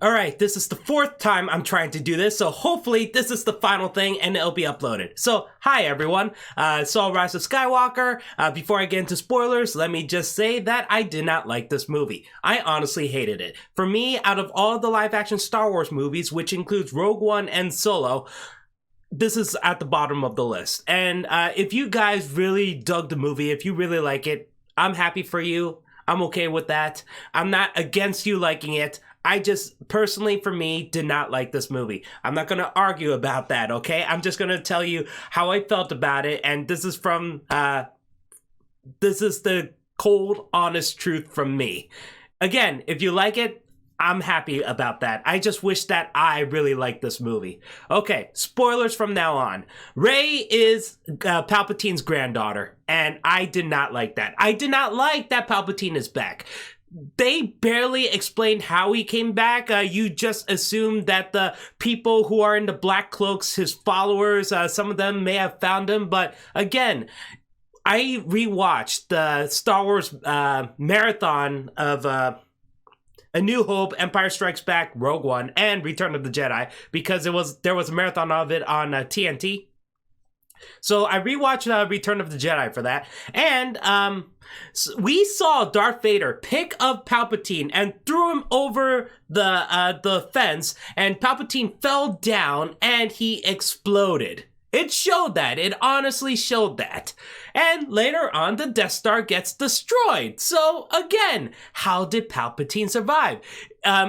Alright, this is the fourth time I'm trying to do this, so hopefully this is the final thing and it'll be uploaded. So, hi everyone, saw Rise of Skywalker. Before I get into spoilers, let me just say that I did not like this movie. I honestly hated it. For me, out of all the live-action Star Wars movies, which includes Rogue One and Solo, this is at the bottom of the list. And if you guys really dug the movie, if you really like it, I'm happy for you. I'm okay with that. I'm not against you liking it. I just, personally, for me, did not like this movie. I'm not going to argue about that, okay? I'm just going to tell you how I felt about it, and this is the cold, honest truth from me. Again, if you like it, I'm happy about that. I just wish that I really liked this movie. Okay, spoilers from now on. Rey is Palpatine's granddaughter, and I did not like that. I did not like that Palpatine is back. They barely explained how he came back. You just assume that the people who are in the black cloaks, his followers, some of them may have found him. But again, I rewatched the Star Wars marathon of A New Hope, Empire Strikes Back, Rogue One, and Return of the Jedi because there was a marathon of it on TNT. So I rewatched Return of the Jedi for that, and we saw Darth Vader pick up Palpatine and threw him over the fence, and Palpatine fell down and he exploded. It showed that. It honestly showed that. And later on, the Death Star gets destroyed. So again, how did Palpatine survive?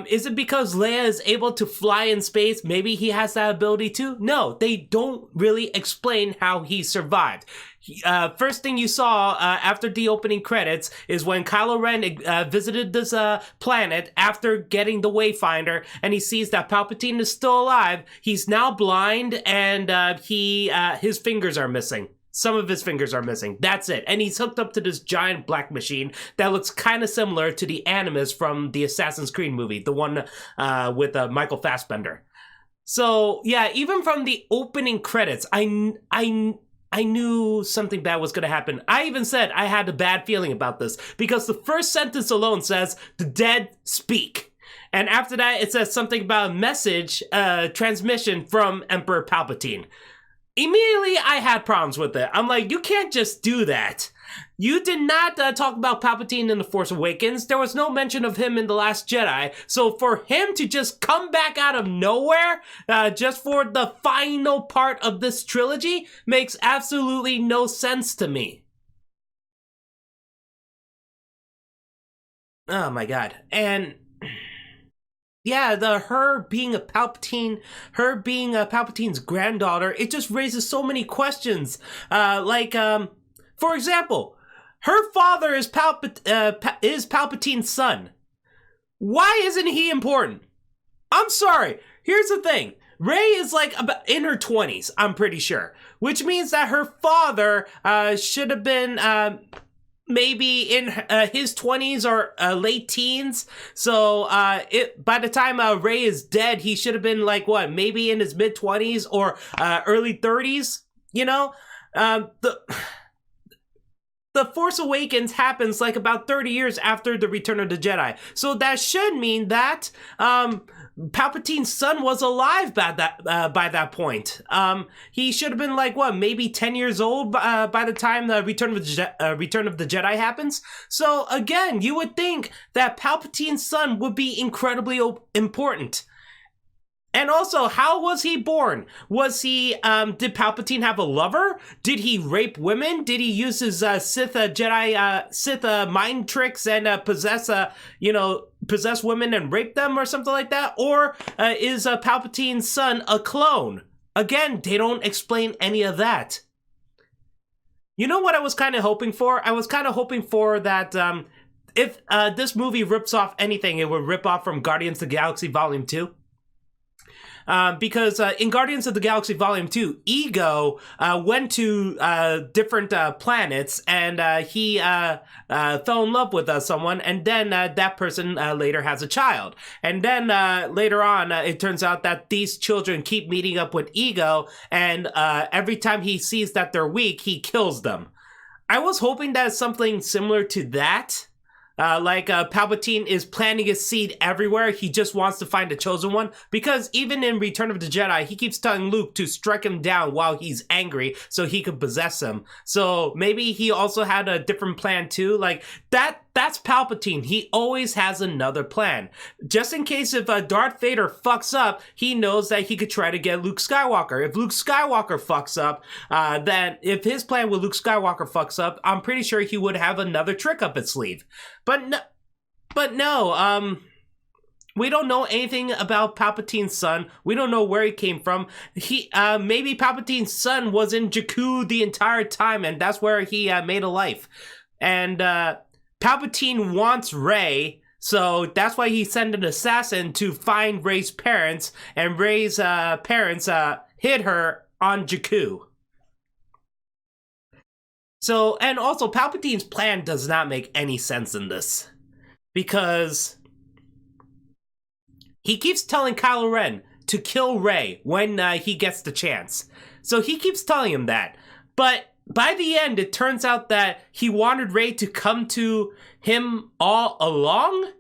Is it because Leia is able to fly in space? Maybe he has that ability too? No, they don't really explain how he survived. First thing you saw after the opening credits is when Kylo Ren visited this planet after getting the Wayfinder, and he sees that Palpatine is still alive. He's now blind, and his fingers are missing. Some of his fingers are missing. That's it. And he's hooked up to this giant black machine that looks kind of similar to the Animus from the Assassin's Creed movie, the one with Michael Fassbender. So yeah, even from the opening credits, I knew something bad was going to happen. I even said I had a bad feeling about this because the first sentence alone says, "The dead speak." And after that, it says something about a message transmission from Emperor Palpatine. Immediately, I had problems with it. I'm like, you can't just do that. You did not talk about Palpatine in The Force Awakens. There was no mention of him in The Last Jedi. So for him to just come back out of nowhere, just for the final part of this trilogy, makes absolutely no sense to me. Oh my god. And yeah, her being Palpatine's granddaughter, it just raises so many questions. For example, her father is Palpatine's son. Why isn't he important? I'm sorry. Here's the thing. Rey is like about in her 20s, I'm pretty sure. Which means that her father should have been maybe in his 20s or late teens. So by the time Rey is dead, he should have been like, what, maybe in his mid-20s or early 30s, you know? The Force Awakens happens like about 30 years after the Return of the Jedi. So that should mean that Palpatine's son was alive by that point. He should have been like, what, maybe 10 years old by the time the Return of the Jedi happens. So again, you would think that Palpatine's son would be incredibly important. And also, how was he born? Was he, did Palpatine have a lover? Did he rape women? Did he use his Sith mind tricks and possess women and rape them or something like that? Or is Palpatine's son a clone? Again, they don't explain any of that. You know what I was kind of hoping for? I was kind of hoping for that if this movie rips off anything, it would rip off from Guardians of the Galaxy Volume 2. Because in Guardians of the Galaxy Volume 2, Ego went to different planets, and he fell in love with someone, and then that person later has a child. And then later on, it turns out that these children keep meeting up with Ego, and every time he sees that they're weak, he kills them. I was hoping that something similar to that Palpatine is planting his seed everywhere. He just wants to find a chosen one. Because even in Return of the Jedi, he keeps telling Luke to strike him down while he's angry so he could possess him. So maybe he also had a different plan too. Like, that's Palpatine. He always has another plan. Just in case if Darth Vader fucks up, he knows that he could try to get Luke Skywalker. If Luke Skywalker fucks up, then if his plan with Luke Skywalker fucks up, I'm pretty sure he would have another trick up his sleeve. But no, we don't know anything about Palpatine's son. We don't know where he came from. Maybe Palpatine's son was in Jakku the entire time, and that's where he made a life. And Palpatine wants Rey, so that's why he sent an assassin to find Rey's parents, and Rey's parents hid her on Jakku. So, and also, Palpatine's plan does not make any sense in this. Because he keeps telling Kylo Ren to kill Rey when he gets the chance. So he keeps telling him that. But by the end, it turns out that he wanted Rey to come to him all along.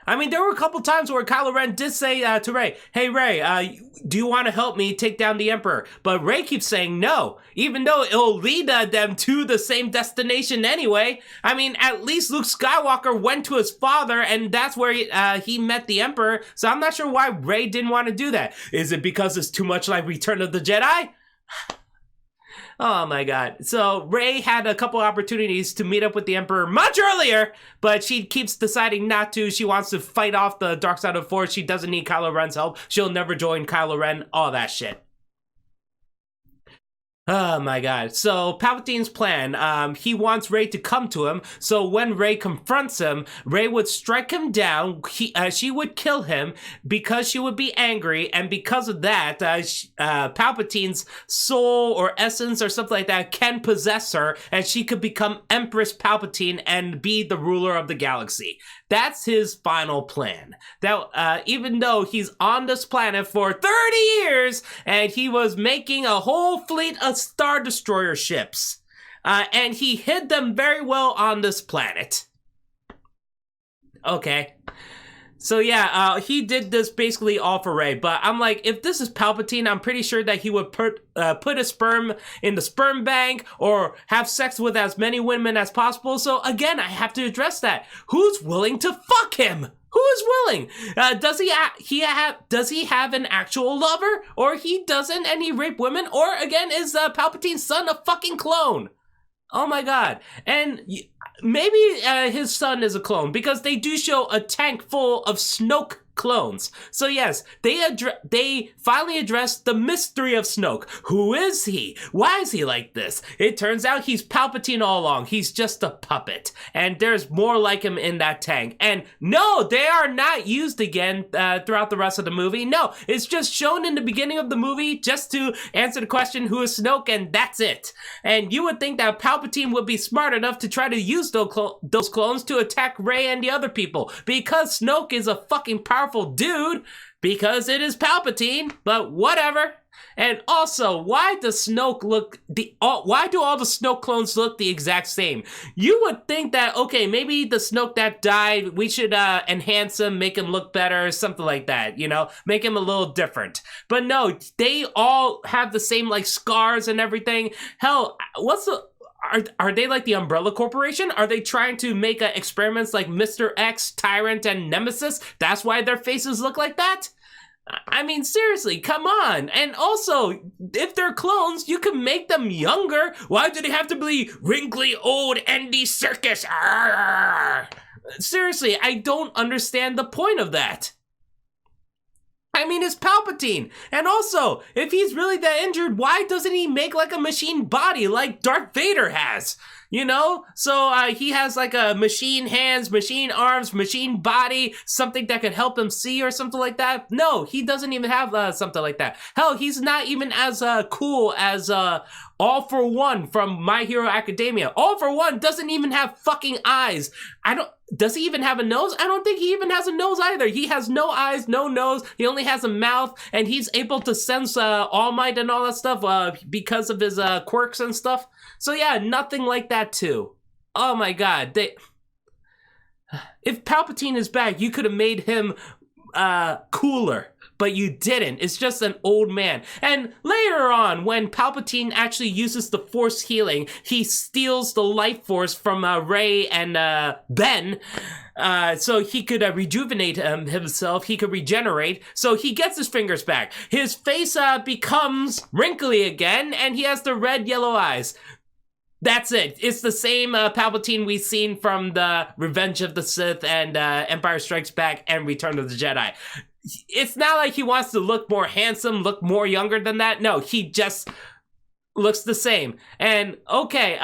I mean, there were a couple times where Kylo Ren did say to Rey, "Hey Rey, do you want to help me take down the Emperor?" But Rey keeps saying no, even though it'll lead them to the same destination anyway. I mean, at least Luke Skywalker went to his father, and that's where he met the Emperor. So I'm not sure why Rey didn't want to do that. Is it because it's too much like Return of the Jedi? Oh my god. So Rey had a couple opportunities to meet up with the Emperor much earlier, but she keeps deciding not to. She wants to fight off the dark side of the Force. She doesn't need Kylo Ren's help. She'll never join Kylo Ren. All that shit. Oh my god. So Palpatine's plan, he wants Rey to come to him, so when Rey confronts him, Rey would strike him down, she would kill him because she would be angry, and because of that, Palpatine's soul or essence or something like that can possess her, and she could become Empress Palpatine and be the ruler of the galaxy. That's his final plan. That even though he's on this planet for 30 years, and he was making a whole fleet of Star Destroyer ships. And he hid them very well on this planet. Okay. So yeah, he did this basically all for Rey, but I'm like, if this is Palpatine, I'm pretty sure that he would put a sperm in the sperm bank or have sex with as many women as possible. So again, I have to address that. Who's willing to fuck him? Who is willing? Does he have an actual lover, or he doesn't and he rape women, or again is Palpatine's son a fucking clone? Oh my god. And maybe his son is a clone, because they do show a tank full of Snoke clones. So yes, they finally addressed the mystery of Snoke. Who is he? Why is he like this? It turns out he's Palpatine all along. He's just a puppet. And there's more like him in that tank. And no, they are not used again throughout the rest of the movie. No, it's just shown in the beginning of the movie just to answer the question, who is Snoke? And that's it. And you would think that Palpatine would be smart enough to try to use those clones to attack Rey and the other people, because Snoke is a fucking powerful dude, because it is Palpatine, but whatever. And also, why does Snoke look why do all the Snoke clones look the exact same? You would think that, okay, maybe the Snoke that died, we should enhance him, make him look better, something like that, you know, make him a little different. But no, they all have the same like scars and everything. Hell, are they like the Umbrella Corporation? Are they trying to make experiments like Mr. X, Tyrant, and Nemesis? That's why their faces look like that? I mean, seriously, come on. And also, if they're clones, you can make them younger. Why do they have to be wrinkly old Andy Serkis? Arr! Seriously, I don't understand the point of that. I mean, it's Palpatine. And also, if he's really that injured, why doesn't he make like a machine body like Darth Vader has? You know? So he has like a machine hands, machine arms, machine body, something that could help him see or something like that. No, he doesn't even have something like that. Hell, he's not even as cool as All For One from My Hero Academia. All For One doesn't even have fucking eyes. Does he even have a nose? I don't think he even has a nose either. He has no eyes, no nose. He only has a mouth, and he's able to sense All Might and all that stuff because of his quirks and stuff. So yeah, nothing like that too. Oh my god, If Palpatine is back, you could have made him cooler, but you didn't. It's just an old man. And later on, when Palpatine actually uses the Force healing, he steals the life force from Rey and Ben, so he could rejuvenate himself. He could regenerate. So he gets his fingers back. His face becomes wrinkly again, and he has the red, yellow eyes. That's it. It's the same Palpatine we've seen from the Revenge of the Sith and Empire Strikes Back and Return of the Jedi. It's not like he wants to look more handsome, look more younger than that. No, he just looks the same. And okay,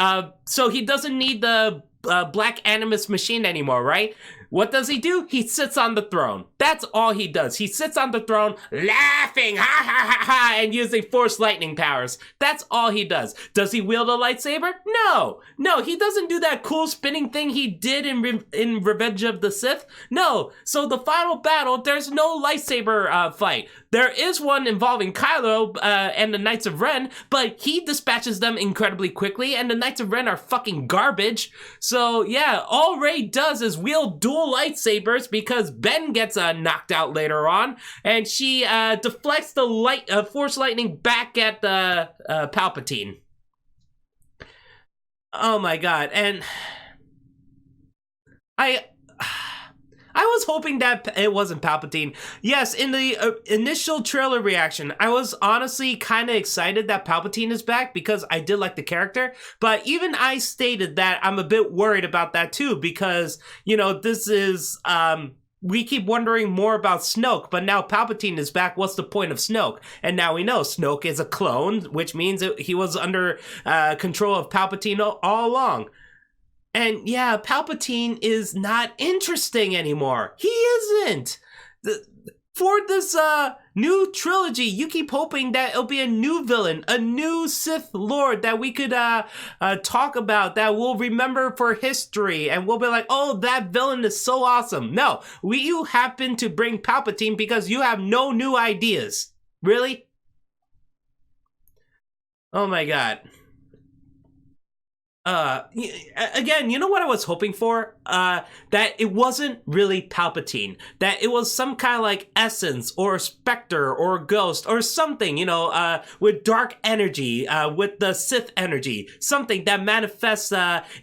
so he doesn't need the Black Animus machine anymore, right? What does he do? He sits on the throne. That's all he does. He sits on the throne, laughing, ha ha ha ha, and using Force lightning powers. That's all he does. Does he wield a lightsaber? No. No, he doesn't do that cool spinning thing he did in Revenge of the Sith. No. So the final battle, there's no lightsaber fight. There is one involving Kylo and the Knights of Ren, but he dispatches them incredibly quickly, and the Knights of Ren are fucking garbage. So yeah, all Rey does is wield dual lightsabers because Ben gets knocked out later on, and she deflects the Force lightning back at Palpatine. Oh my god, and I was hoping that it wasn't Palpatine. Yes, in the initial trailer reaction, I was honestly kind of excited that Palpatine is back because I did like the character. But even I stated that I'm a bit worried about that too because, you know, this is, we keep wondering more about Snoke, but now Palpatine is back. What's the point of Snoke? And now we know Snoke is a clone, which means he was under control of Palpatine all along. And yeah, Palpatine is not interesting anymore. He isn't. For this new trilogy, you keep hoping that it'll be a new villain, a new Sith Lord that we could talk about, that we'll remember for history, and we'll be like, oh, that villain is so awesome. No, you happen to bring Palpatine because you have no new ideas. Really? Oh my god. Again, you know what I was hoping for? That it wasn't really Palpatine. That it was some kind of like essence or specter or ghost or something, you know, with dark energy, with the Sith energy. Something that manifests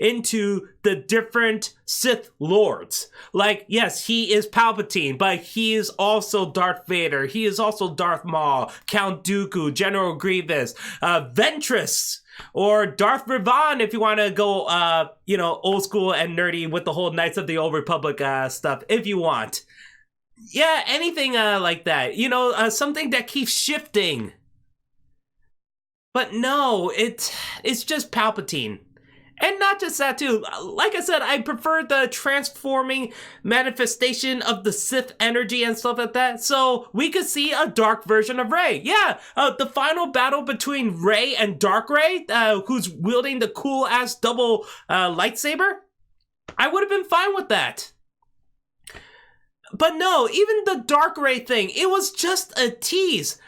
into the different Sith Lords. Like, yes, he is Palpatine, but he is also Darth Vader. He is also Darth Maul, Count Dooku, General Grievous, Ventress, or Darth Revan if you want to go, you know, old school and nerdy with the whole Knights of the Old Republic stuff, if you want. Yeah, anything like that. You know, something that keeps shifting. But no, it's just Palpatine. And not just that too, like I said, I prefer the transforming manifestation of the Sith energy and stuff like that, so we could see a dark version of Rey. Yeah, the final battle between Rey and Dark Rey, who's wielding the cool-ass double lightsaber, I would have been fine with that. But no, even the Dark Rey thing, it was just a tease.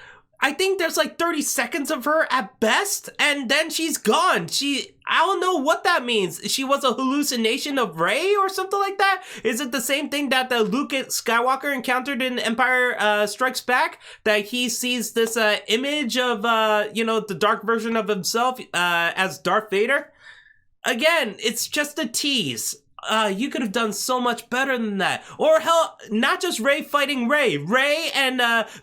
I think there's like 30 seconds of her at best, and then she's gone. I don't know what that means. She was a hallucination of Rey or something like that? Is it the same thing that the Luke Skywalker encountered in Empire Strikes Back? That he sees this image of, you know, the dark version of himself as Darth Vader? Again, it's just a tease. You could have done so much better than that. Or hell, not just Rey fighting Rey. Rey and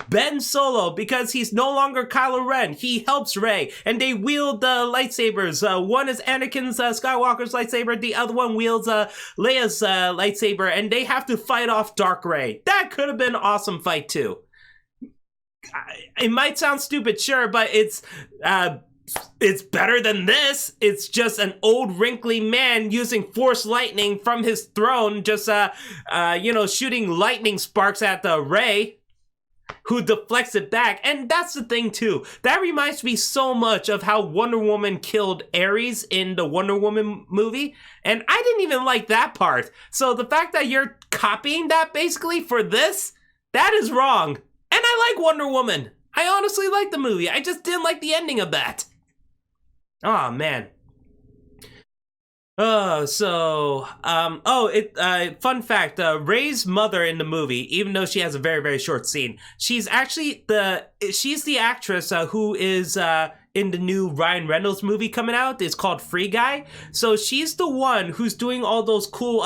Ben Solo, because he's no longer Kylo Ren. He helps Rey, and they wield lightsabers. One is Anakin's Skywalker's lightsaber. The other one wields Leia's lightsaber, and they have to fight off Dark Rey. That could have been an awesome fight too. It might sound stupid, sure, but it's better than this. It's just an old wrinkly man using Force lightning from his throne, just you know, shooting lightning sparks at the Rey, who deflects it back. And that's the thing too. That reminds me so much of how Wonder Woman killed Ares in the Wonder Woman movie, and I didn't even like that part. So the fact that you're copying that basically for this, that is wrong. And I like Wonder Woman. I honestly like the movie. I just didn't like the ending of that. Oh man. Fun fact, Rey's mother in the movie, even though she has a very, very short scene, she's the actress who is in the new Ryan Reynolds movie coming out. It's called Free Guy. So she's the one who's doing all those cool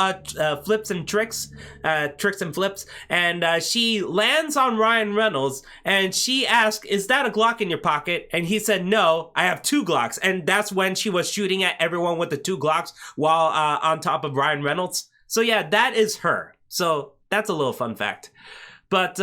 flips and tricks and flips. And she lands on Ryan Reynolds and she asks, "Is that a Glock in your pocket?" And he said, "No, I have two Glocks." And that's when she was shooting at everyone with the two Glocks while on top of Ryan Reynolds. So yeah, that is her. So that's a little fun fact. But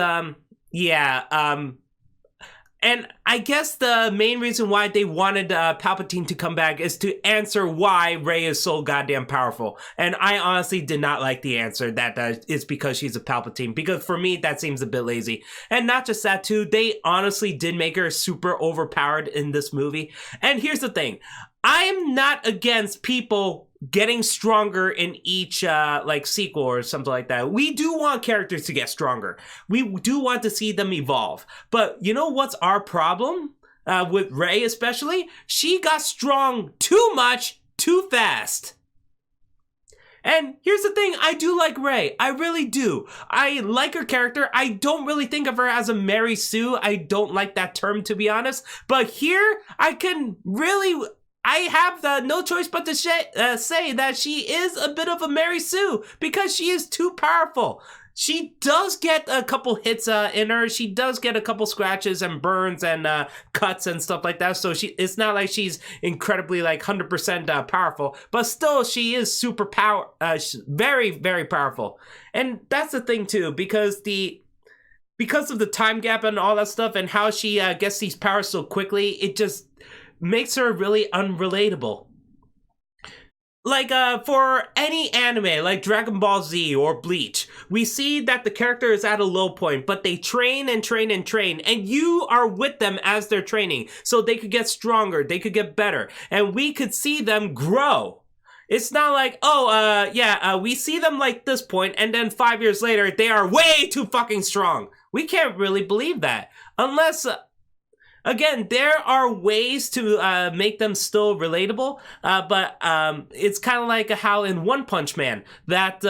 and I guess the main reason why they wanted Palpatine to come back is to answer why Rey is so goddamn powerful. And I honestly did not like the answer that it's because she's a Palpatine. Because for me, that seems a bit lazy. And not just that too, they honestly did make her super overpowered in this movie. And here's the thing. I am not against people getting stronger in each sequel or something like that. We do want characters to get stronger. We do want to see them evolve. But you know what's our problem with Rey especially? She got strong too much, too fast. And here's the thing, I do like Rey. I really do. I like her character. I don't really think of her as a Mary Sue. I don't like that term, to be honest. But here, I have no choice but to say that she is a bit of a Mary Sue because she is too powerful. She does get a couple hits in her. She does get a couple scratches and burns and cuts and stuff like that. So it's not like she's incredibly 100% powerful, but still she is super very, very powerful. And that's the thing too, because of the time gap and all that stuff and how she gets these powers so quickly, it just makes her really unrelatable. For any anime like Dragon Ball Z or Bleach, we see that the character is at a low point, but they train and train and train, and you are with them as they're training, so they could get stronger, they could get better, and we could see them grow. It's not like, we see them like this point, and then 5 years later, they are way too fucking strong. We can't really believe that. Unless... Again, there are ways to make them still relatable, but it's kind of like how in One Punch Man that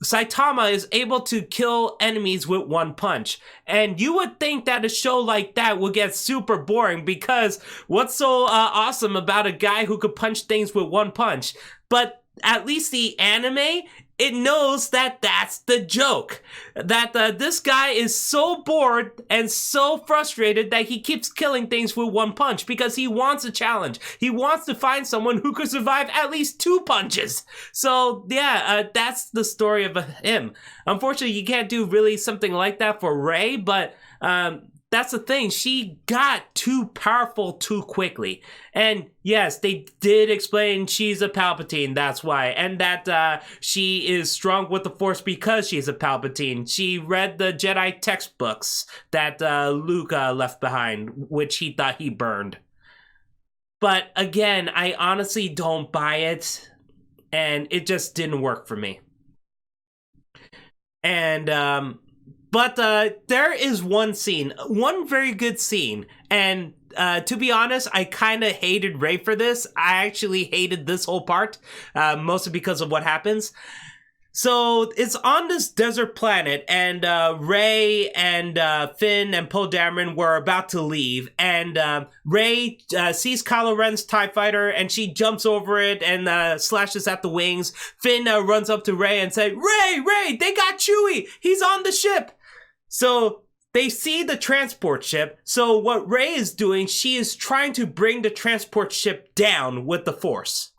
Saitama is able to kill enemies with one punch. And you would think that a show like that would get super boring because what's so awesome about a guy who could punch things with one punch? But at least the anime, it knows that that's the joke. That this guy is so bored and so frustrated that he keeps killing things with one punch because he wants a challenge. He wants to find someone who could survive at least two punches. So yeah, that's the story of him. Unfortunately, you can't do really something like that for Rey, but that's the thing. She got too powerful too quickly. And yes, they did explain she's a Palpatine, that's why. And that she is strong with the Force because she's a Palpatine. She read the Jedi textbooks that Luke left behind, which he thought he burned. But again, I honestly don't buy it. And it just didn't work for me. And, But there is one very good scene, and to be honest, I kind of hated Rey for this. I actually hated this whole part, mostly because of what happens. So it's on this desert planet, and Rey and Finn and Poe Dameron were about to leave, and Rey sees Kylo Ren's TIE fighter, and she jumps over it and slashes at the wings. Finn runs up to Rey and says, Rey, they got Chewie! He's on the ship! So they see the transport ship. So what Rey is doing, she is trying to bring the transport ship down with the Force.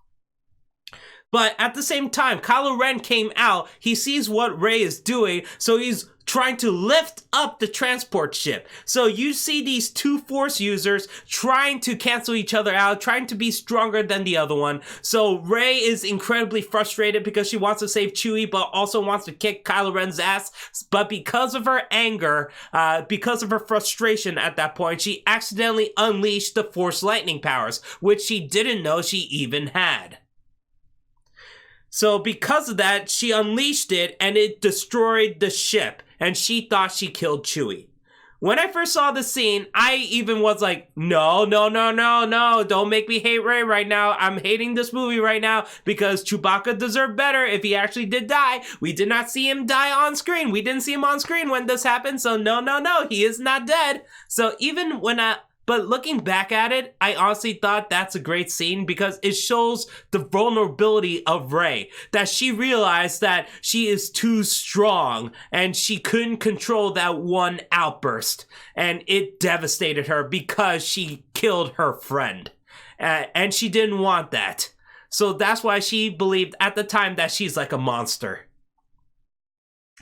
But at the same time, Kylo Ren came out. He sees what Rey is doing, so he's trying to lift up the transport ship. So you see these two Force users trying to cancel each other out, trying to be stronger than the other one. So Rey is incredibly frustrated because she wants to save Chewie, but also wants to kick Kylo Ren's ass. But because of her anger, because of her frustration at that point, she accidentally unleashed the Force lightning powers, which she didn't know she even had. So because of that, she unleashed it and it destroyed the ship, and she thought she killed Chewie. When I first saw the scene, I even was like, no, no, no, no, no, don't make me hate Rey right now. I'm hating this movie right now because Chewbacca deserved better if he actually did die. We did not see him die on screen. We didn't see him on screen when this happened, so no, no, no, he is not dead. So even when but looking back at it, I honestly thought that's a great scene because it shows the vulnerability of Rey. That she realized that she is too strong and she couldn't control that one outburst. And it devastated her because she killed her friend. And she didn't want that. So that's why she believed at the time that she's like a monster.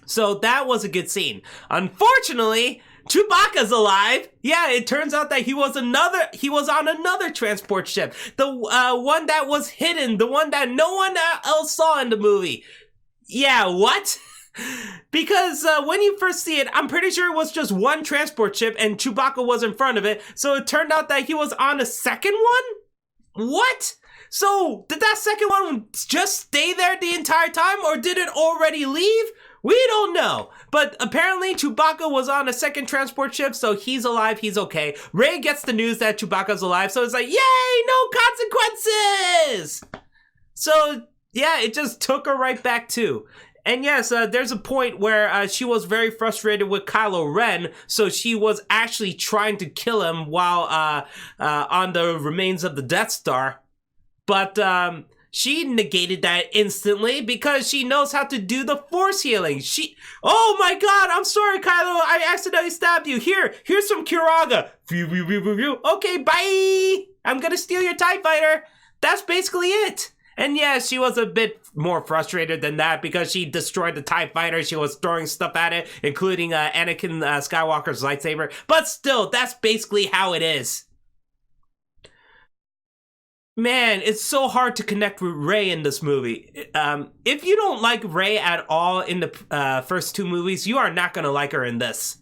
So that was a good scene. Unfortunately, Chewbacca's alive. Yeah, it turns out that he was on another transport ship. The one that was hidden, the one that no one else saw in the movie. Yeah, what? Because when you first see it, I'm pretty sure it was just one transport ship and Chewbacca was in front of it. So it turned out that he was on a second one? What? So did that second one just stay there the entire time or did it already leave? We don't know, but apparently Chewbacca was on a second transport ship, so he's alive, he's okay. Rey gets the news that Chewbacca's alive, so it's like, yay, no consequences! So, yeah, it just took her right back too. And yes, there's a point where she was very frustrated with Kylo Ren, so she was actually trying to kill him while on the remains of the Death Star. But, she negated that instantly because she knows how to do the force healing. Oh my god, I'm sorry, Kylo, I accidentally stabbed you. Here's some Curaga. Okay, bye. I'm gonna steal your TIE fighter. That's basically it. And yeah, she was a bit more frustrated than that because she destroyed the TIE fighter. She was throwing stuff at it, including Anakin Skywalker's lightsaber. But still, that's basically how it is. Man, it's so hard to connect with Rey in this movie. If you don't like Rey at all in the first two movies, you are not going to like her in this.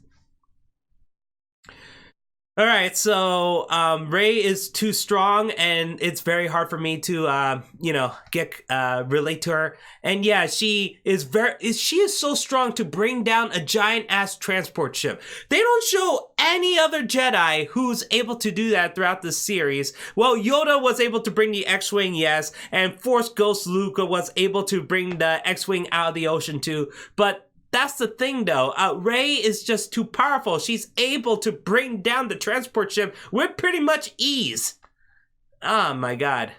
Alright, so Rey is too strong and it's very hard for me to relate to her. And yeah, she is so strong to bring down a giant ass transport ship. They don't show any other Jedi who's able to do that throughout the series. Well, Yoda was able to bring the X-Wing, yes, and Force Ghost Luke was able to bring the X-Wing out of the ocean too, but that's the thing, though. Rey is just too powerful. She's able to bring down the transport ship with pretty much ease. Oh, my God.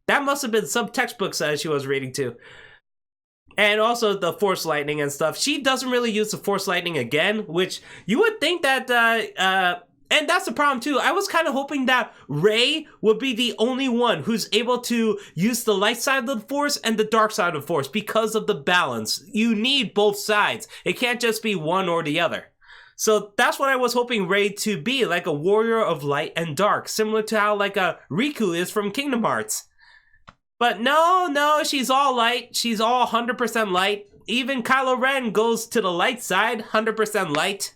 That must have been some textbooks she was reading, too. And also the Force Lightning and stuff. She doesn't really use the Force Lightning again, which you would think that... and that's the problem, too. I was kind of hoping that Rey would be the only one who's able to use the light side of the Force and the dark side of the Force because of the balance. You need both sides. It can't just be one or the other. So that's what I was hoping Rey to be, like a warrior of light and dark, similar to how like a Riku is from Kingdom Hearts. But no, she's all light. She's all 100% light. Even Kylo Ren goes to the light side, 100% light.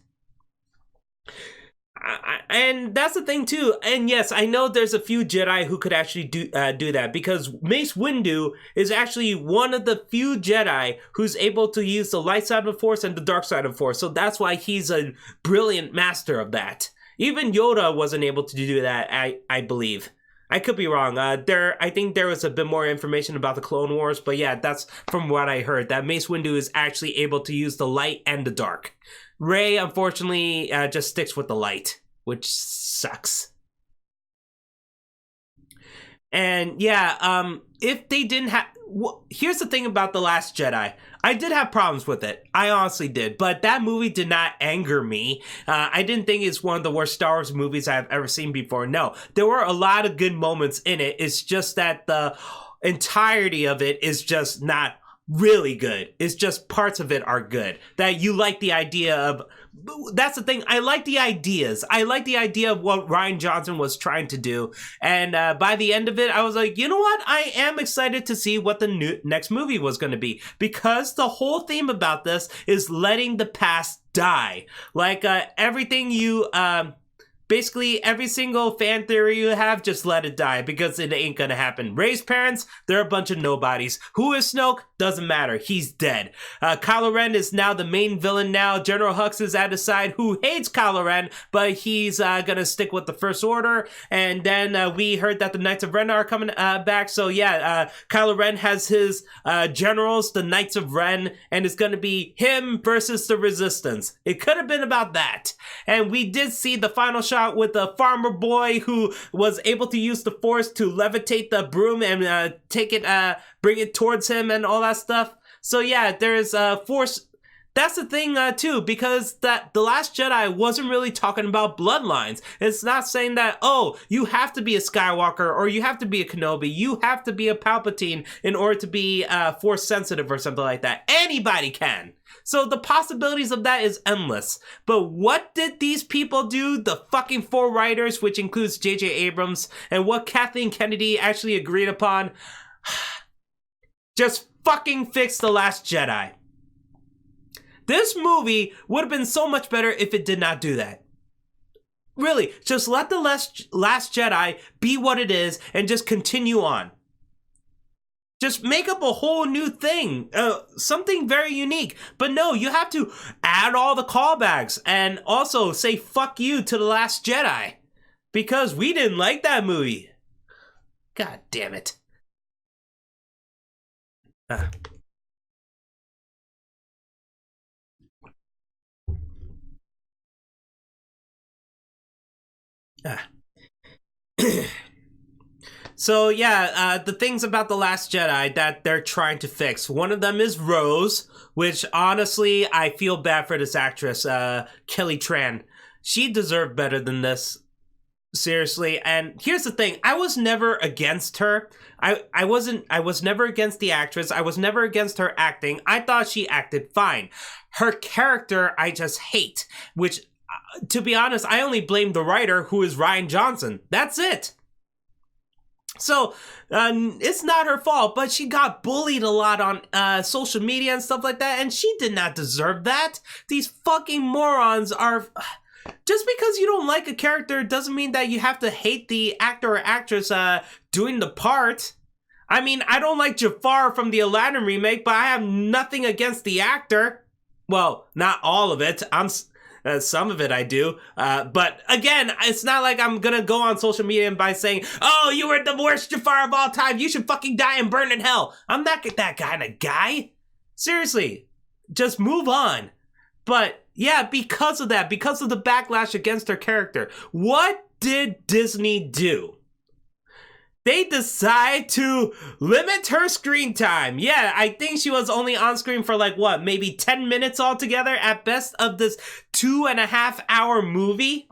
And that's the thing too. And yes, I know there's a few Jedi who could actually do that because Mace Windu is actually one of the few Jedi who's able to use the light side of the Force and the dark side of the Force. So that's why he's a brilliant master of that. Even Yoda wasn't able to do that, I believe. I could be wrong. I think there was a bit more information about the Clone Wars, but yeah, that's from what I heard, that Mace Windu is actually able to use the light and the dark. Rey, unfortunately, just sticks with the light, which sucks. And yeah, if they didn't have... here's the thing about The Last Jedi. I did have problems with it. I honestly did. But that movie did not anger me. I didn't think it's one of the worst Star Wars movies I've ever seen before. No, there were a lot of good moments in it. It's just that the entirety of it is just not really good. It's just parts of it are good. That you like the idea of... that's the thing. I like the ideas. I like the idea of what Rian Johnson was trying to do. And by the end of it, I was like, you know what? I am excited to see what the next movie was going to be. Because the whole theme about this is letting the past die. Like everything you... basically, every single fan theory you have, just let it die because it ain't gonna happen. Rey's parents, they're a bunch of nobodies. Who is Snoke? Doesn't matter. He's dead. Kylo Ren is now the main villain now. General Hux is at his side, who hates Kylo Ren, but he's gonna stick with the First Order. And then we heard that the Knights of Ren are coming back. So yeah, Kylo Ren has his generals, the Knights of Ren, and it's gonna be him versus the Resistance. It could have been about that. And we did see the final shot with the farmer boy who was able to use the Force to levitate the broom and take it, bring it towards him and all that stuff. So yeah, there's Force. That's the thing too, because that The Last Jedi wasn't really talking about bloodlines. It's not saying that, oh, you have to be a Skywalker or you have to be a Kenobi, you have to be a Palpatine in order to be Force sensitive or something like that. Anybody can. So the possibilities of that is endless. But what did these people do? The fucking 4 writers, which includes J.J. Abrams, and what Kathleen Kennedy actually agreed upon, just fucking fix The Last Jedi. This movie would have been so much better if it did not do that. Really, just let The Last Jedi be what it is and just continue on. Just make up a whole new thing, something very unique. But no, you have to add all the callbacks and also say fuck you to The Last Jedi. Because we didn't like that movie. God damn it. So yeah, the things about The Last Jedi that they're trying to fix. One of them is Rose, which honestly, I feel bad for this actress, Kelly Tran. She deserved better than this. Seriously. And here's the thing, I was never against her. I was never against the actress. I was never against her acting. I thought she acted fine. Her character, I just hate, which, to be honest, I only blame the writer, who is Rian Johnson. That's it. So, it's not her fault, but she got bullied a lot on social media and stuff like that, and she did not deserve that. These fucking morons are... Just because you don't like a character doesn't mean that you have to hate the actor or actress doing the part. I mean, I don't like Jafar from the Aladdin remake, but I have nothing against the actor. Well, not all of it. Some of it I do. But again, it's not like I'm gonna go on social media and by saying, oh, you were the worst Jafar of all time, you should fucking die and burn in hell. I'm not that kind of guy. Seriously, just move on. But yeah, because of that, because of the backlash against her character, what did Disney do? They decide to limit her screen time. Yeah, I think she was only on screen for like, what, maybe 10 minutes altogether at best of this 2.5-hour movie?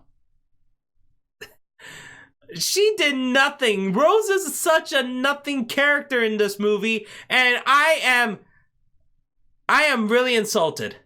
She did nothing. Rose is such a nothing character in this movie, and I am really insulted.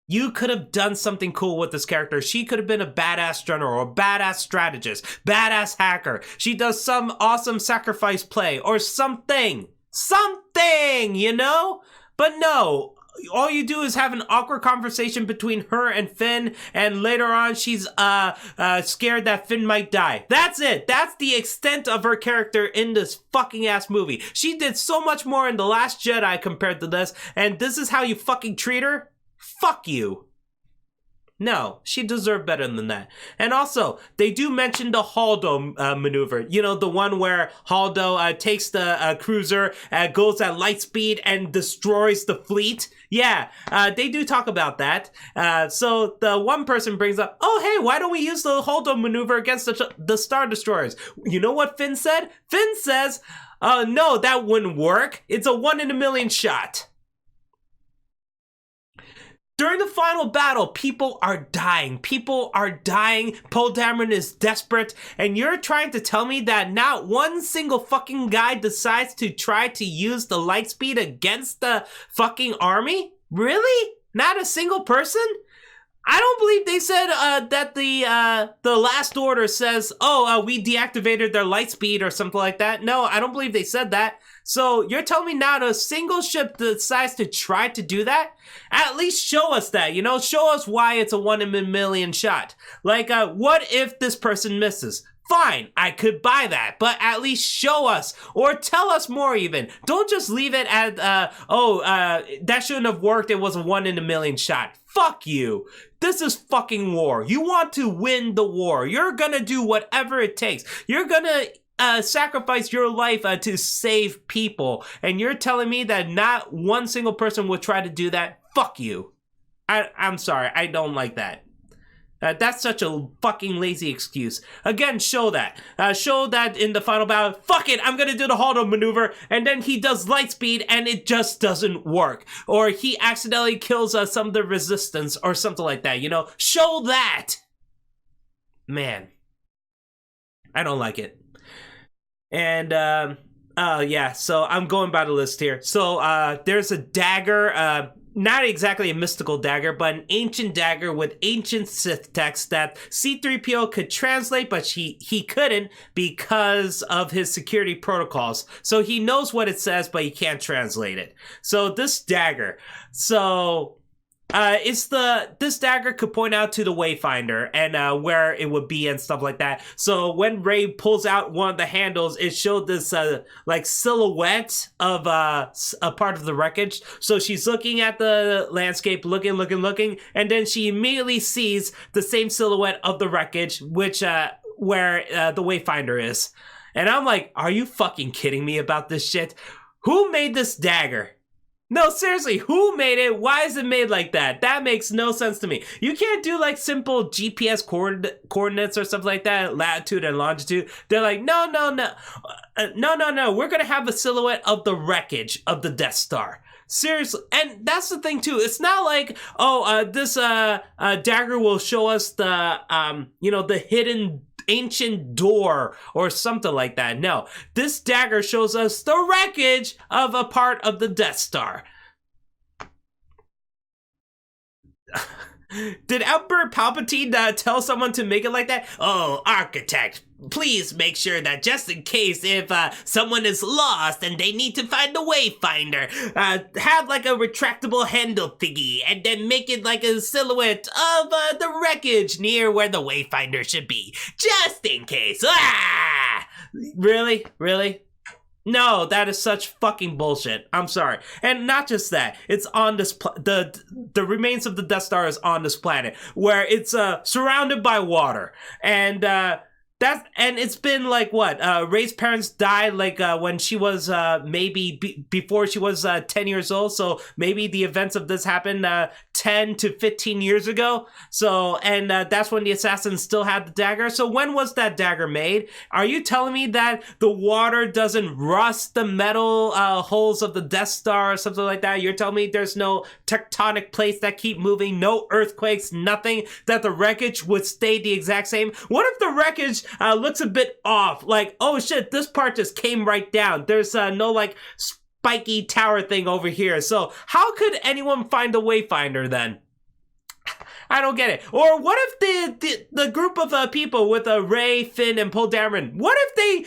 You could have done something cool with this character. She could have been a badass general, or a badass strategist, badass hacker. She does some awesome sacrifice play or something. Something, you know? But no, all you do is have an awkward conversation between her and Finn, and later on she's scared that Finn might die. That's it. That's the extent of her character in this fucking ass movie. She did so much more in The Last Jedi compared to this, and this is how you fucking treat her? Fuck you. No, she deserved better than that. And also, they do mention the Holdo maneuver. You know, the one where Holdo takes the cruiser, goes at light speed, and destroys the fleet. Yeah, they do talk about that. So the one person brings up, oh, hey, why don't we use the Holdo maneuver against the Star Destroyers? You know what Finn said? Finn says, no, that wouldn't work. It's a 1 in a million shot. During the final battle, people are dying. People are dying. Poe Dameron is desperate. And you're trying to tell me that not one single fucking guy decides to try to use the light speed against the fucking army? Really? Not a single person? I don't believe they said that the Last Order says, we deactivated their light speed or something like that. No, I don't believe they said that. So you're telling me not a single ship decides to try to do that? At least show us that, you know? Show us why it's a 1 in a million shot. Like, what if this person misses? fine, I could buy that, but at least show us or tell us more even. Don't just leave it at, that shouldn't have worked, it was a 1 in a million shot. Fuck you. This is fucking war. You want to win the war. You're gonna do whatever it takes. You're gonna sacrifice your life to save people. And you're telling me that not one single person would try to do that? Fuck you. I'm sorry. I don't like that. That's such a fucking lazy excuse. Again, show that. Show that in the final battle. Fuck it, I'm gonna do the Holdo maneuver, and then he does lightspeed, and it just doesn't work. Or he accidentally kills some of the resistance, or something like that, you know? Show that! Man. I don't like it. And, yeah, so I'm going by the list here. So, there's a dagger, not exactly a mystical dagger, but an ancient dagger with ancient Sith text that C-3PO could translate, but he couldn't because of his security protocols. So he knows what it says, but he can't translate it. So this dagger, this dagger could point out to the Wayfinder and where it would be and stuff like that. So when Rey pulls out one of the handles, it showed this like silhouette of a part of the wreckage. So she's looking at the landscape, looking, and then she immediately sees the same silhouette of the wreckage, which where the Wayfinder is. And I'm like, are you fucking kidding me about this shit? Who made this dagger? No, seriously, who made it? Why is it made like that? That makes no sense to me. You can't do like simple GPS coordinates or stuff like that, latitude and longitude. They're like, no. We're gonna have a silhouette of the wreckage of the Death Star. Seriously, and that's the thing too. It's not like, this dagger will show us the the hidden ancient door or something like that. No, this dagger shows us the wreckage of a part of the Death Star. Did Emperor Palpatine tell someone to make it like that? Oh, architect, please make sure that just in case if someone is lost and they need to find the Wayfinder, have like a retractable handle thingy and then make it like a silhouette of the wreckage near where the Wayfinder should be. Just in case. Ah! Really? Really? No, that is such fucking bullshit. I'm sorry. And not just that, it's on this the remains of the Death Star is on this planet where it's surrounded by water. And and it's been like what? Rey's parents died like when she was maybe before she was 10 years old. So maybe the events of this happened 10 to 15 years ago. So, and that's when the assassins still had the dagger. So when was that dagger made? Are you telling me that the water doesn't rust the metal holes of the Death Star or something like that? You're telling me there's no tectonic plates that keep moving, no earthquakes, nothing, that the wreckage would stay the exact same? What if the wreckage looks a bit off? Like, oh shit, this part just came right down. There's no like spiky tower thing over here. So how could anyone find the Wayfinder then? I don't get it. Or what if the group of people with Rey, Finn, and Poe Dameron, what if they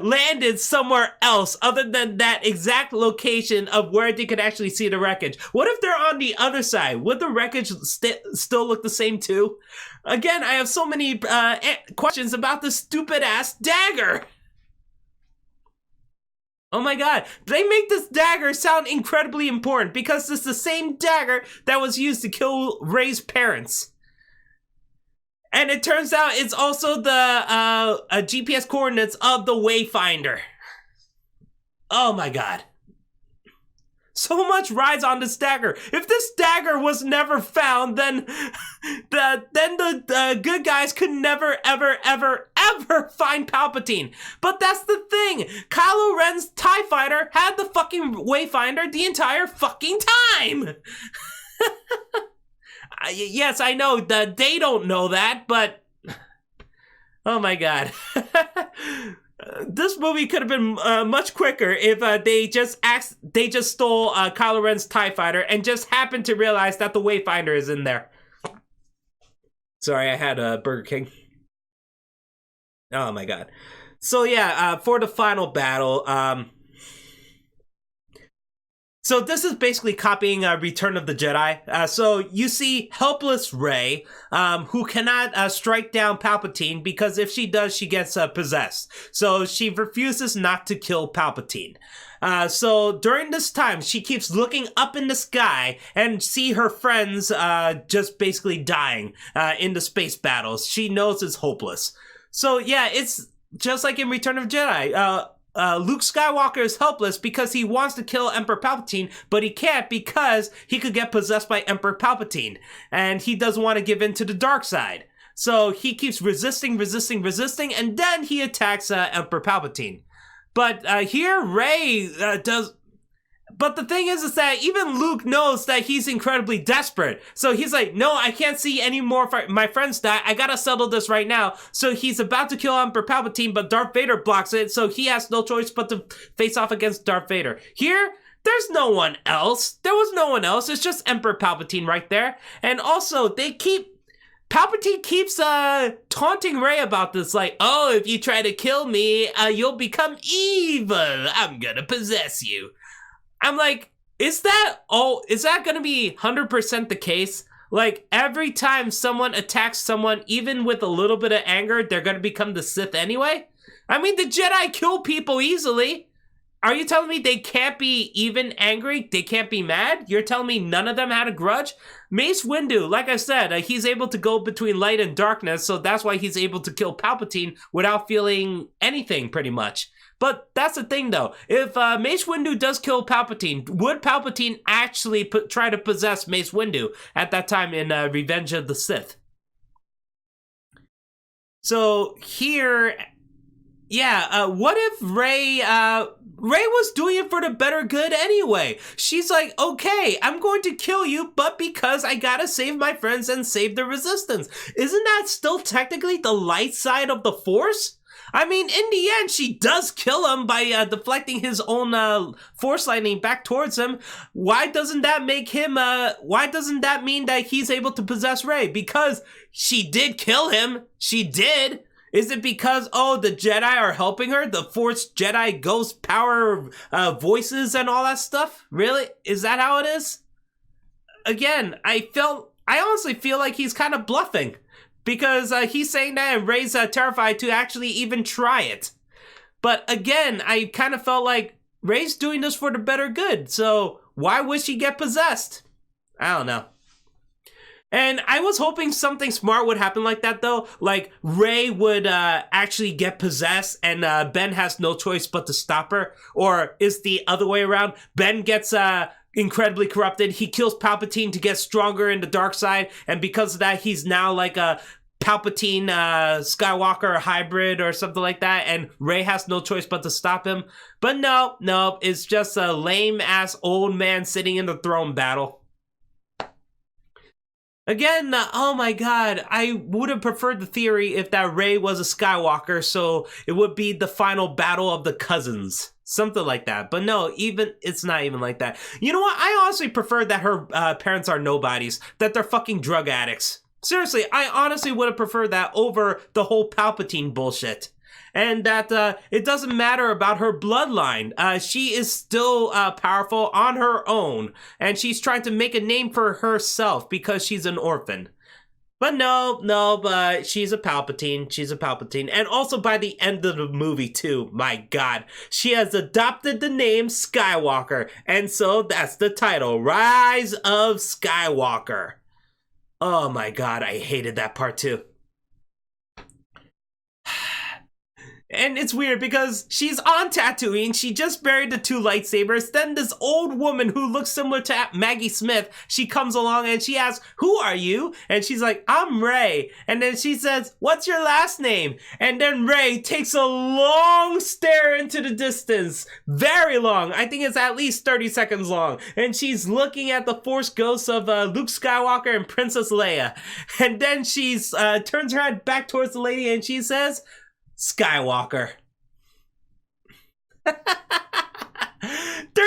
landed somewhere else other than that exact location of where they could actually see the wreckage? What if they're on the other side? Would the wreckage still look the same too? Again, I have so many questions about this stupid ass dagger. Oh my god, they make this dagger sound incredibly important because it's the same dagger that was used to kill Rey's parents. And it turns out it's also the GPS coordinates of the Wayfinder. Oh my god. So much rides on this dagger. If this dagger was never found, then the good guys could never, ever, ever, ever find Palpatine. But that's the thing. Kylo Ren's TIE Fighter had the fucking Wayfinder the entire fucking time. Yes, I know that they don't know that, but oh my god. This movie could have been much quicker if they just stole Kylo Ren's TIE Fighter and just happened to realize that the Wayfinder is in there. Sorry, I had a Burger King. Oh my god. So yeah, for the final battle, So this is basically copying Return of the Jedi. So you see helpless Rey, who cannot strike down Palpatine because if she does, she gets possessed. So she refuses not to kill Palpatine. So during this time, she keeps looking up in the sky and see her friends just basically dying in the space battles. She knows it's hopeless. So yeah, it's just like in Return of Jedi. Luke Skywalker is helpless because he wants to kill Emperor Palpatine, but he can't because he could get possessed by Emperor Palpatine, and he doesn't want to give in to the dark side. So he keeps resisting, and then he attacks Emperor Palpatine. But here, Rey does... But the thing is that even Luke knows that he's incredibly desperate. So he's like, no, I can't see any more of my friends die. I gotta settle this right now. So he's about to kill Emperor Palpatine, but Darth Vader blocks it. So he has no choice but to face off against Darth Vader. Here, there's no one else. There was no one else. It's just Emperor Palpatine right there. And also, Palpatine keeps taunting Rey about this, like, oh, if you try to kill me, you'll become evil. I'm gonna possess you. I'm like, is that gonna be 100% the case? Like, every time someone attacks someone, even with a little bit of anger, they're gonna become the Sith anyway? I mean, the Jedi kill people easily. Are you telling me they can't be even angry? They can't be mad? You're telling me none of them had a grudge? Mace Windu, like I said, he's able to go between light and darkness, so that's why he's able to kill Palpatine without feeling anything, pretty much. But that's the thing, though. If Mace Windu does kill Palpatine, would Palpatine actually try to possess Mace Windu at that time in Revenge of the Sith? So here, yeah, what if Rey was doing it for the better good anyway? She's like, okay, I'm going to kill you, but because I gotta save my friends and save the Resistance. Isn't that still technically the light side of the Force? I mean, in the end, she does kill him by deflecting his own Force lightning back towards him. Why doesn't that make him, why doesn't that mean that he's able to possess Rey? Because she did kill him. She did. Is it because, oh, the Jedi are helping her? The Force Jedi ghost power voices and all that stuff? Really? Is that how it is? Again, I honestly feel like he's kind of bluffing. Because he's saying that and Rey's terrified to actually even try it. But again, I kind of felt like Rey's doing this for the better good. So why would she get possessed? I don't know. And I was hoping something smart would happen like that, though. Like, Rey would actually get possessed and Ben has no choice but to stop her. Or is the other way around? Ben gets incredibly corrupted. He kills Palpatine to get stronger in the dark side, and because of that, he's now like a Palpatine Skywalker hybrid or something like that, and Rey has no choice but to stop him. But no, it's just a lame-ass old man sitting in the throne battle. Again, oh my god, I would have preferred the theory if that Rey was a Skywalker, so it would be the final battle of the cousins. Something like that. But no, it's not even like that. You know what? I honestly prefer that her parents are nobodies, that they're fucking drug addicts. Seriously, I honestly would have preferred that over the whole Palpatine bullshit. And that it doesn't matter about her bloodline. She is still powerful on her own. And she's trying to make a name for herself because she's an orphan. But no, but she's a Palpatine. She's a Palpatine. And also by the end of the movie, too, my god, she has adopted the name Skywalker. And so that's the title, Rise of Skywalker. Oh my god, I hated that part, too. And it's weird because she's on Tatooine, she just buried the two lightsabers, then this old woman who looks similar to Maggie Smith, she comes along and she asks, who are you? And she's like, I'm Rey. And then she says, what's your last name? And then Rey takes a long stare into the distance, very long, I think it's at least 30 seconds long, and she's looking at the Force ghosts of Luke Skywalker and Princess Leia. And then she turns her head back towards the lady and she says, Skywalker. During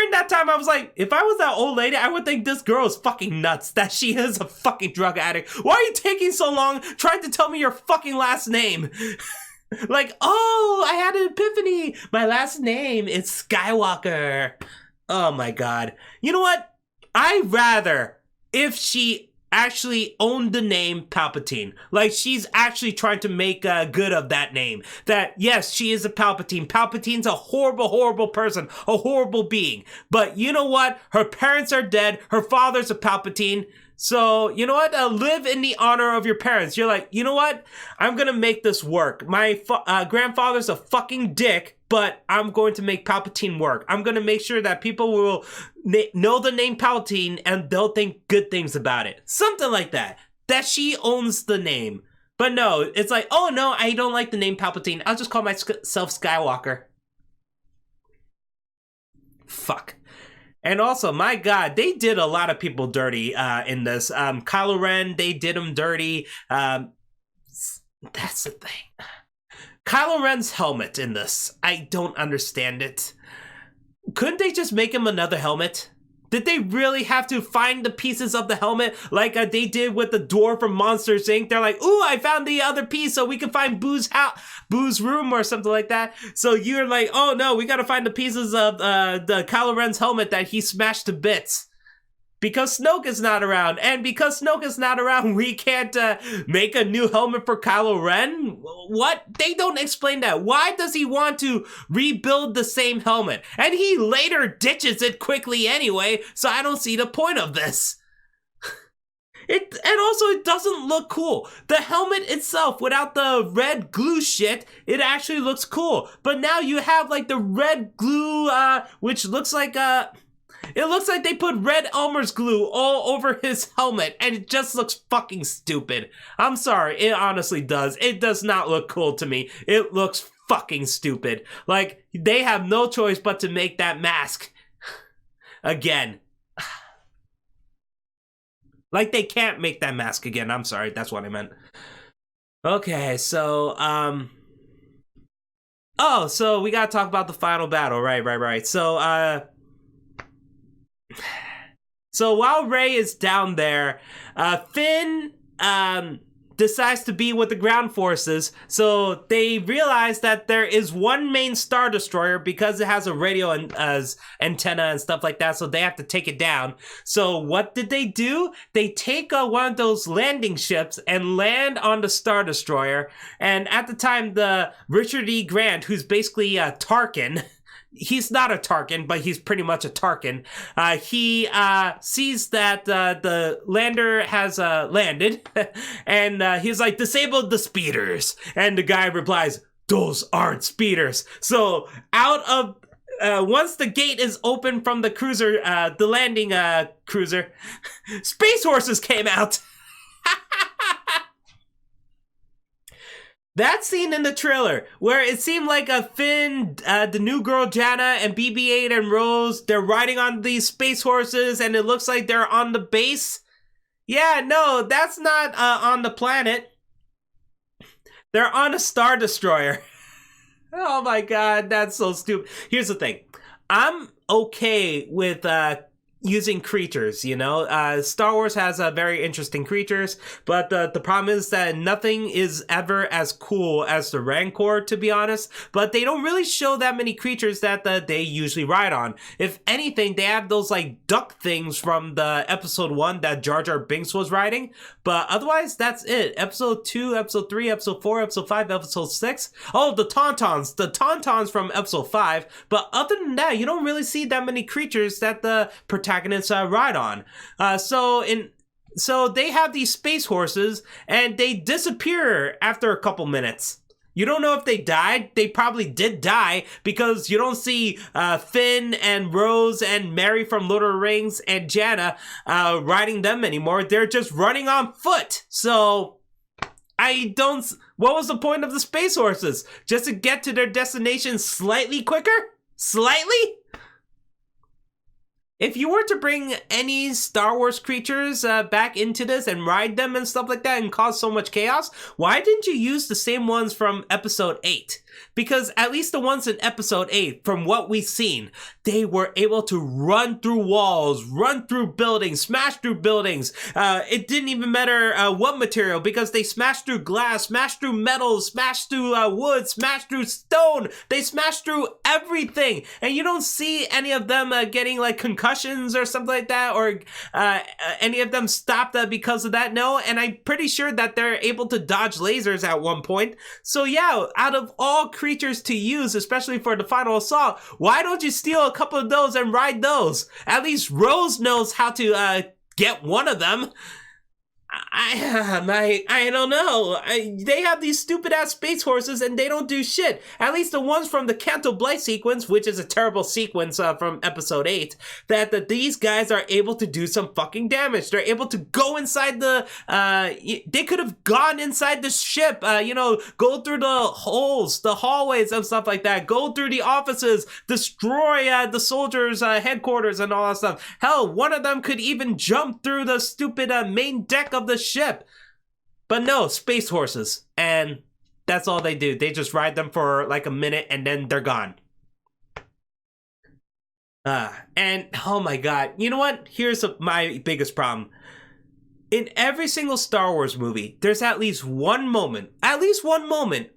that time, I was like, if I was that old lady, I would think this girl is fucking nuts, that she is a fucking drug addict. Why are you taking so long trying to tell me your fucking last name? Like, oh, I had an epiphany. My last name is Skywalker. Oh my god. You know what? I'd rather if she actually owned the name Palpatine. Like, she's actually trying to make good of that name. That, yes, she is a Palpatine. Palpatine's a horrible, horrible person. A horrible being. But you know what? Her parents are dead. Her father's a Palpatine. So, you know what? Live in the honor of your parents. You're like, you know what? I'm gonna make this work. My grandfather's a fucking dick, but I'm going to make Palpatine work. I'm gonna make sure that people will know the name Palpatine and they'll think good things about it. Something like that. That she owns the name. But no, it's like, oh no, I don't like the name Palpatine. I'll just call myself Skywalker. Fuck. And also, my god, they did a lot of people dirty in this. Kylo Ren, they did him dirty. That's the thing. Kylo Ren's helmet in this, I don't understand it. Couldn't they just make him another helmet? Did they really have to find the pieces of the helmet like they did with the dwarf from Monsters, Inc.? They're like, ooh, I found the other piece so we can find Boo's room or something like that. So you're like, oh no, we gotta find the pieces of the Kylo Ren's helmet that he smashed to bits. Because Snoke is not around. And because Snoke is not around, we can't make a new helmet for Kylo Ren? What? They don't explain that. Why does he want to rebuild the same helmet? And he later ditches it quickly anyway, so I don't see the point of this. And also, it doesn't look cool. The helmet itself, without the red glue shit, it actually looks cool. But now you have like the red glue, which looks like it looks like they put red Elmer's glue all over his helmet, and it just looks fucking stupid. I'm sorry, it honestly does. It does not look cool to me. It looks fucking stupid. Like, they have no choice but to make that mask again. Like, they can't make that mask again. I'm sorry, that's what I meant. Okay, so, oh, so we gotta talk about the final battle. Right. So while Rey is down there, Finn decides to be with the ground forces. So they realize that there is one main Star Destroyer because it has a radio antenna and stuff like that. So they have to take it down. So what did they do? They take one of those landing ships and land on the Star Destroyer. And at the time, the Richard E. Grant, who's basically Tarkin, he's not a Tarkin, but he's pretty much a Tarkin. He sees that the lander has landed, and he's like, disable the speeders. And the guy replies, those aren't speeders. So out of once the gate is open from the cruiser, the landing cruiser, space horses came out. That scene in the trailer, where it seemed like a Finn, the new girl Janna, and BB-8 and Rose, they're riding on these space horses, and it looks like they're on the base. Yeah, no, that's not on the planet. They're on a Star Destroyer. Oh my god, that's so stupid. Here's the thing. I'm okay with using creatures, you know? Star Wars has very interesting creatures, but the problem is that nothing is ever as cool as the Rancor, to be honest, but they don't really show that many creatures that they usually ride on. If anything, they have those like duck things from the episode 1 that Jar Jar Binks was riding, but otherwise, that's it. Episode 2, episode 3, episode 4, episode 5, episode 6. Oh, the Tauntauns from episode 5, but other than that, you don't really see that many creatures that the protagonists ride on. So they have these space horses, and they disappear after a couple minutes. You don't know if they died. They probably did die, because you don't see Finn and Rose and Mary from Lord of the Rings and Janna riding them anymore. They're just running on foot. So what was the point of the space horses? Just to get to their destination slightly quicker? Slightly? If you were to bring any Star Wars creatures back into this and ride them and stuff like that and cause so much chaos, why didn't you use the same ones from episode 8? because at least the ones in episode 8, from what we've seen, they were able to run through walls, run through buildings, smash through buildings. It didn't even matter what material, because they smashed through glass, smashed through metal, smashed through wood, smashed through stone. They smashed through everything, and you don't see any of them getting like concussions or something like that, or any of them stopped because of that. No, and I'm pretty sure that they're able to dodge lasers at one point. So yeah, out of all creatures to use, especially for the final assault, why don't you steal a couple of those and ride those? At least Rose knows how to get one of them. I don't know. They have these stupid ass space horses and they don't do shit. At least the ones from the Canto Blight sequence, which is a terrible sequence from episode 8, that these guys are able to do some fucking damage. They're able to go inside the, they could have gone inside the ship, go through the holes, the hallways and stuff like that, go through the offices, destroy the soldiers' headquarters and all that stuff. Hell, one of them could even jump through the stupid main deck of the ship. But no, space horses, and that's all they do. They just ride them for like a minute and then they're gone. And oh my god, you know what? Here's my biggest problem. In every single Star Wars movie, there's at least one moment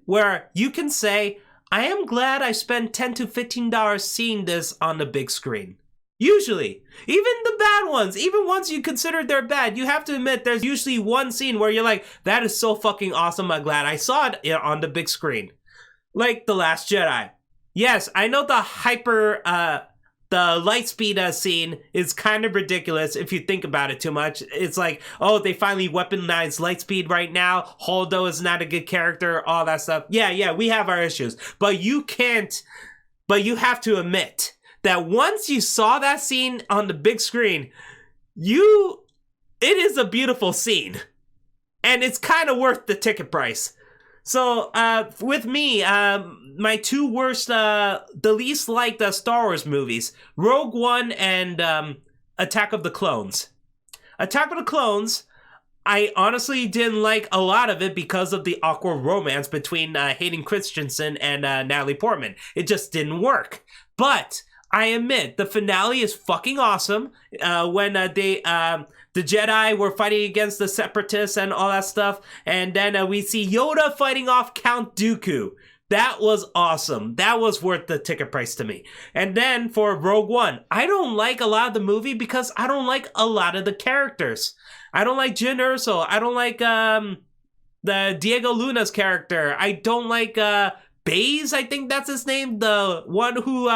where you can say, I am glad I spent $10 to $15 seeing this on the big screen. Usually. Even the bad ones, even ones you consider they're bad, you have to admit there's usually one scene where you're like, that is so fucking awesome, I'm glad I saw it on the big screen. Like The Last Jedi. Yes, I know the the lightspeed scene is kind of ridiculous if you think about it too much. It's like, oh, they finally weaponized lightspeed right now. Holdo is not a good character, all that stuff. Yeah, we have our issues. But you have to admit that once you saw that scene on the big screen, it is a beautiful scene. And it's kind of worth the ticket price. So, with me, my two worst, the least liked Star Wars movies, Rogue One and Attack of the Clones. Attack of the Clones, I honestly didn't like a lot of it because of the awkward romance between Hayden Christensen and Natalie Portman. It just didn't work. But I admit, the finale is fucking awesome. When the Jedi were fighting against the Separatists and all that stuff. And then we see Yoda fighting off Count Dooku. That was awesome. That was worth the ticket price to me. And then for Rogue One, I don't like a lot of the movie because I don't like a lot of the characters. I don't like Jyn Erso. I don't like the Diego Luna's character. I don't like Baze, I think that's his name, the one who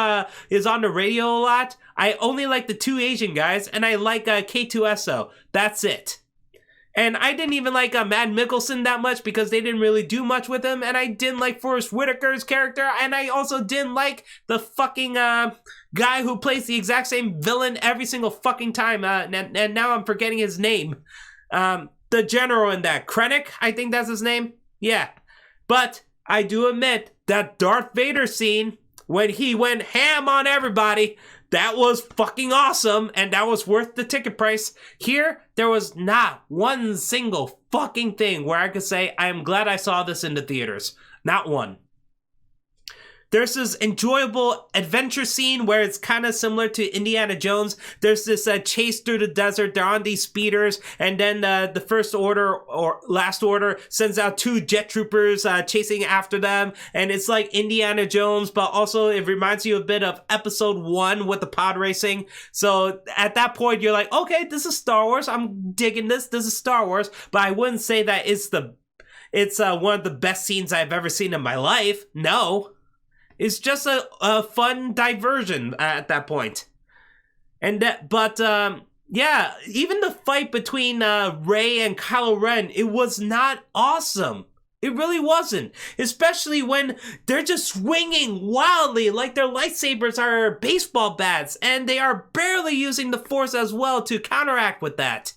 is on the radio a lot. I only like the two Asian guys, and I like K2SO. That's it. And I didn't even like Matt Mikkelsen that much because they didn't really do much with him, and I didn't like Forrest Whitaker's character, and I also didn't like the fucking guy who plays the exact same villain every single fucking time, and now I'm forgetting his name. The general in that, Krennic, I think that's his name. Yeah. But I do admit that Darth Vader scene, when he went ham on everybody, that was fucking awesome, and that was worth the ticket price. Here, there was not one single fucking thing where I could say, I am glad I saw this in the theaters. Not one. There's this enjoyable adventure scene where it's kind of similar to Indiana Jones. There's this chase through the desert. They're on these speeders, and then the First Order or Last Order sends out two jet troopers chasing after them, and it's like Indiana Jones, but also it reminds you a bit of Episode 1 with the pod racing. So at that point, you're like, okay, this is Star Wars. I'm digging this. This is Star Wars, but I wouldn't say that it's one of the best scenes I've ever seen in my life. No. It's just a fun diversion at that point. Yeah, even the fight between Rey and Kylo Ren, it was not awesome. It really wasn't. Especially when they're just swinging wildly like their lightsabers are baseball bats, and they are barely using the Force as well to counteract with that.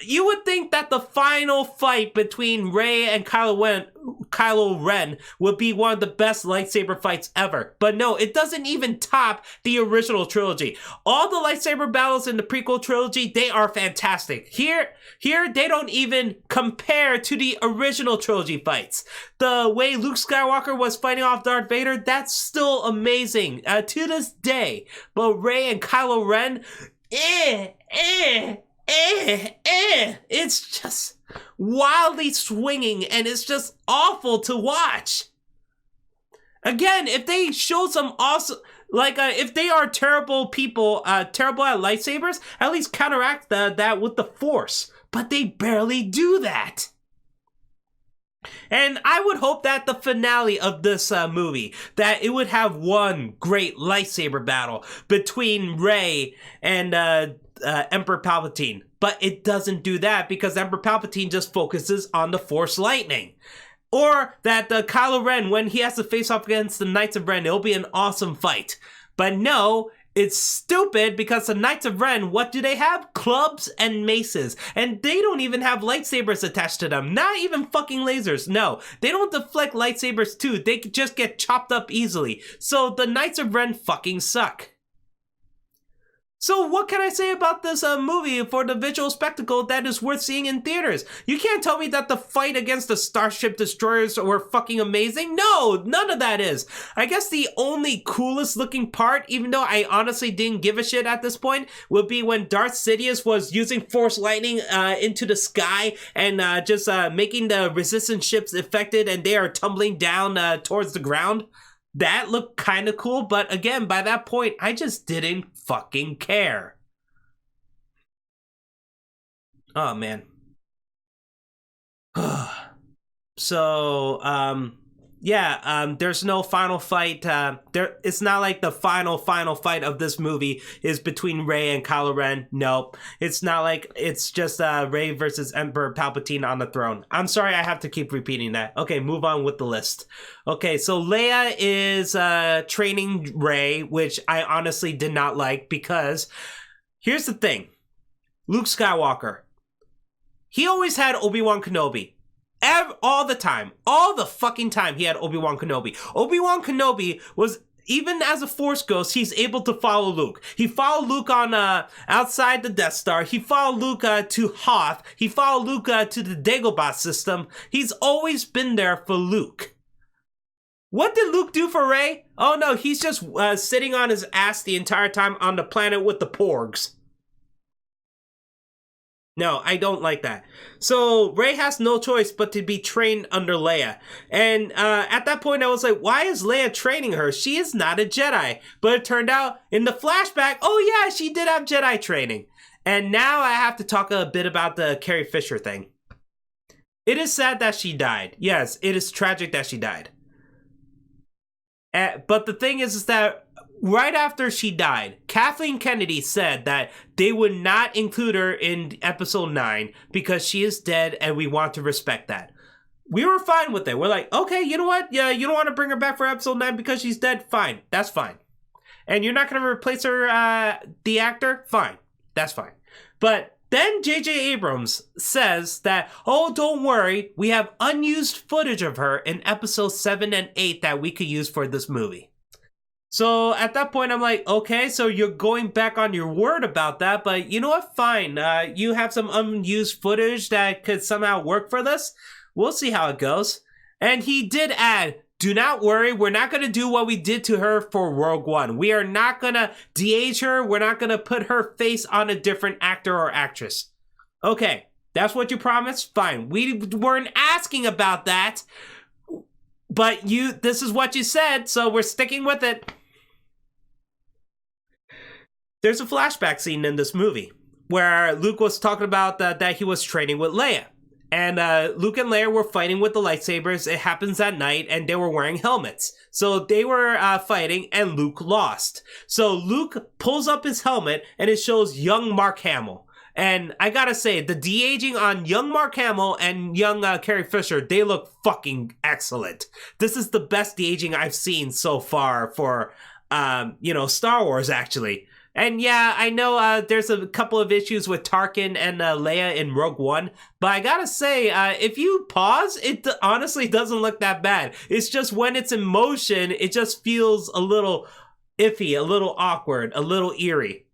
You would think that the final fight between Rey and Kylo Ren would be one of the best lightsaber fights ever. But no, it doesn't even top the original trilogy. All the lightsaber battles in the prequel trilogy, they are fantastic. Here they don't even compare to the original trilogy fights. The way Luke Skywalker was fighting off Darth Vader, that's still amazing to this day. But Rey and Kylo Ren, it's just wildly swinging and it's just awful to watch. Again, if they show some awesome, if they are terrible people, terrible at lightsabers, at least counteract that with the Force. But they barely do that. And I would hope that the finale of this movie, that it would have one great lightsaber battle between Rey and Emperor Palpatine. But it doesn't do that because Emperor Palpatine just focuses on the Force lightning. Or that Kylo Ren, when he has to face off against the Knights of Ren, it'll be an awesome fight. But no, it's stupid because the Knights of Ren, what do they have? Clubs and maces. And they don't even have lightsabers attached to them. Not even fucking lasers. No, they don't deflect lightsabers too. They just get chopped up easily. So the Knights of Ren fucking suck. So what can I say about this movie for the visual spectacle that is worth seeing in theaters? You can't tell me that the fight against the Starship Destroyers were fucking amazing. No, none of that is. I guess the only coolest looking part, even though I honestly didn't give a shit at this point, would be when Darth Sidious was using Force Lightning into the sky and just making the Resistance ships affected and they are tumbling down towards the ground. That looked kind of cool, but again, by that point, I just didn't fucking care. Oh, man. So, there's no final fight. It's not like the final fight of this movie is between Rey and Kylo Ren. Nope. It's not like it's just Rey versus Emperor Palpatine on the throne. I'm sorry I have to keep repeating that. Okay, move on with the list. Okay, so Leia is training Rey, which I honestly did not like because here's the thing. Luke Skywalker. He always had Obi-Wan Kenobi. All the fucking time he had Obi-Wan Kenobi. Obi-Wan Kenobi was, even as a Force ghost, he's able to follow Luke. He followed Luke on outside the Death Star. He followed Luke to Hoth. He followed Luke to the Dagobah system. He's always been there for Luke. What did Luke do for Rey? Oh no, he's just sitting on his ass the entire time on the planet with the Porgs. No, I don't like that. So Rey has no choice but to be trained under Leia. And at that point I was like, why is Leia training her? She is not a Jedi. But it turned out in the flashback, oh yeah, she did have Jedi training. And now I have to talk a bit about the Carrie Fisher thing. It is sad that she died. Yes, it is tragic that she died. But the thing is that right after she died, Kathleen Kennedy said that they would not include her in episode 9 because she is dead and we want to respect that. We were fine with it. We're like, okay, you know what? Yeah, you don't want to bring her back for episode 9 because she's dead? Fine. That's fine. And you're not going to replace her, the actor? Fine. That's fine. But then J.J. Abrams says that, oh, don't worry, we have unused footage of her in episode 7 and 8 that we could use for this movie. So at that point, I'm like, okay, so you're going back on your word about that, but you know what? Fine. You have some unused footage that could somehow work for this. We'll see how it goes. And he did add, do not worry, we're not going to do what we did to her for Rogue One. We are not going to de-age her. We're not going to put her face on a different actor or actress. Okay, that's what you promised? Fine. We weren't asking about that, but this is what you said, so we're sticking with it. There's a flashback scene in this movie where Luke was talking about that he was training with Leia. And Luke and Leia were fighting with the lightsabers. It happens at night, and they were wearing helmets. So they were fighting, and Luke lost. So Luke pulls up his helmet, and it shows young Mark Hamill. And I gotta say, the de-aging on young Mark Hamill and young Carrie Fisher, they look fucking excellent. This is the best de-aging I've seen so far for, Star Wars, actually. And yeah, I know there's a couple of issues with Tarkin and Leia in Rogue One, but I gotta say, if you pause, it honestly doesn't look that bad. It's just when it's in motion, it just feels a little iffy, a little awkward, a little eerie.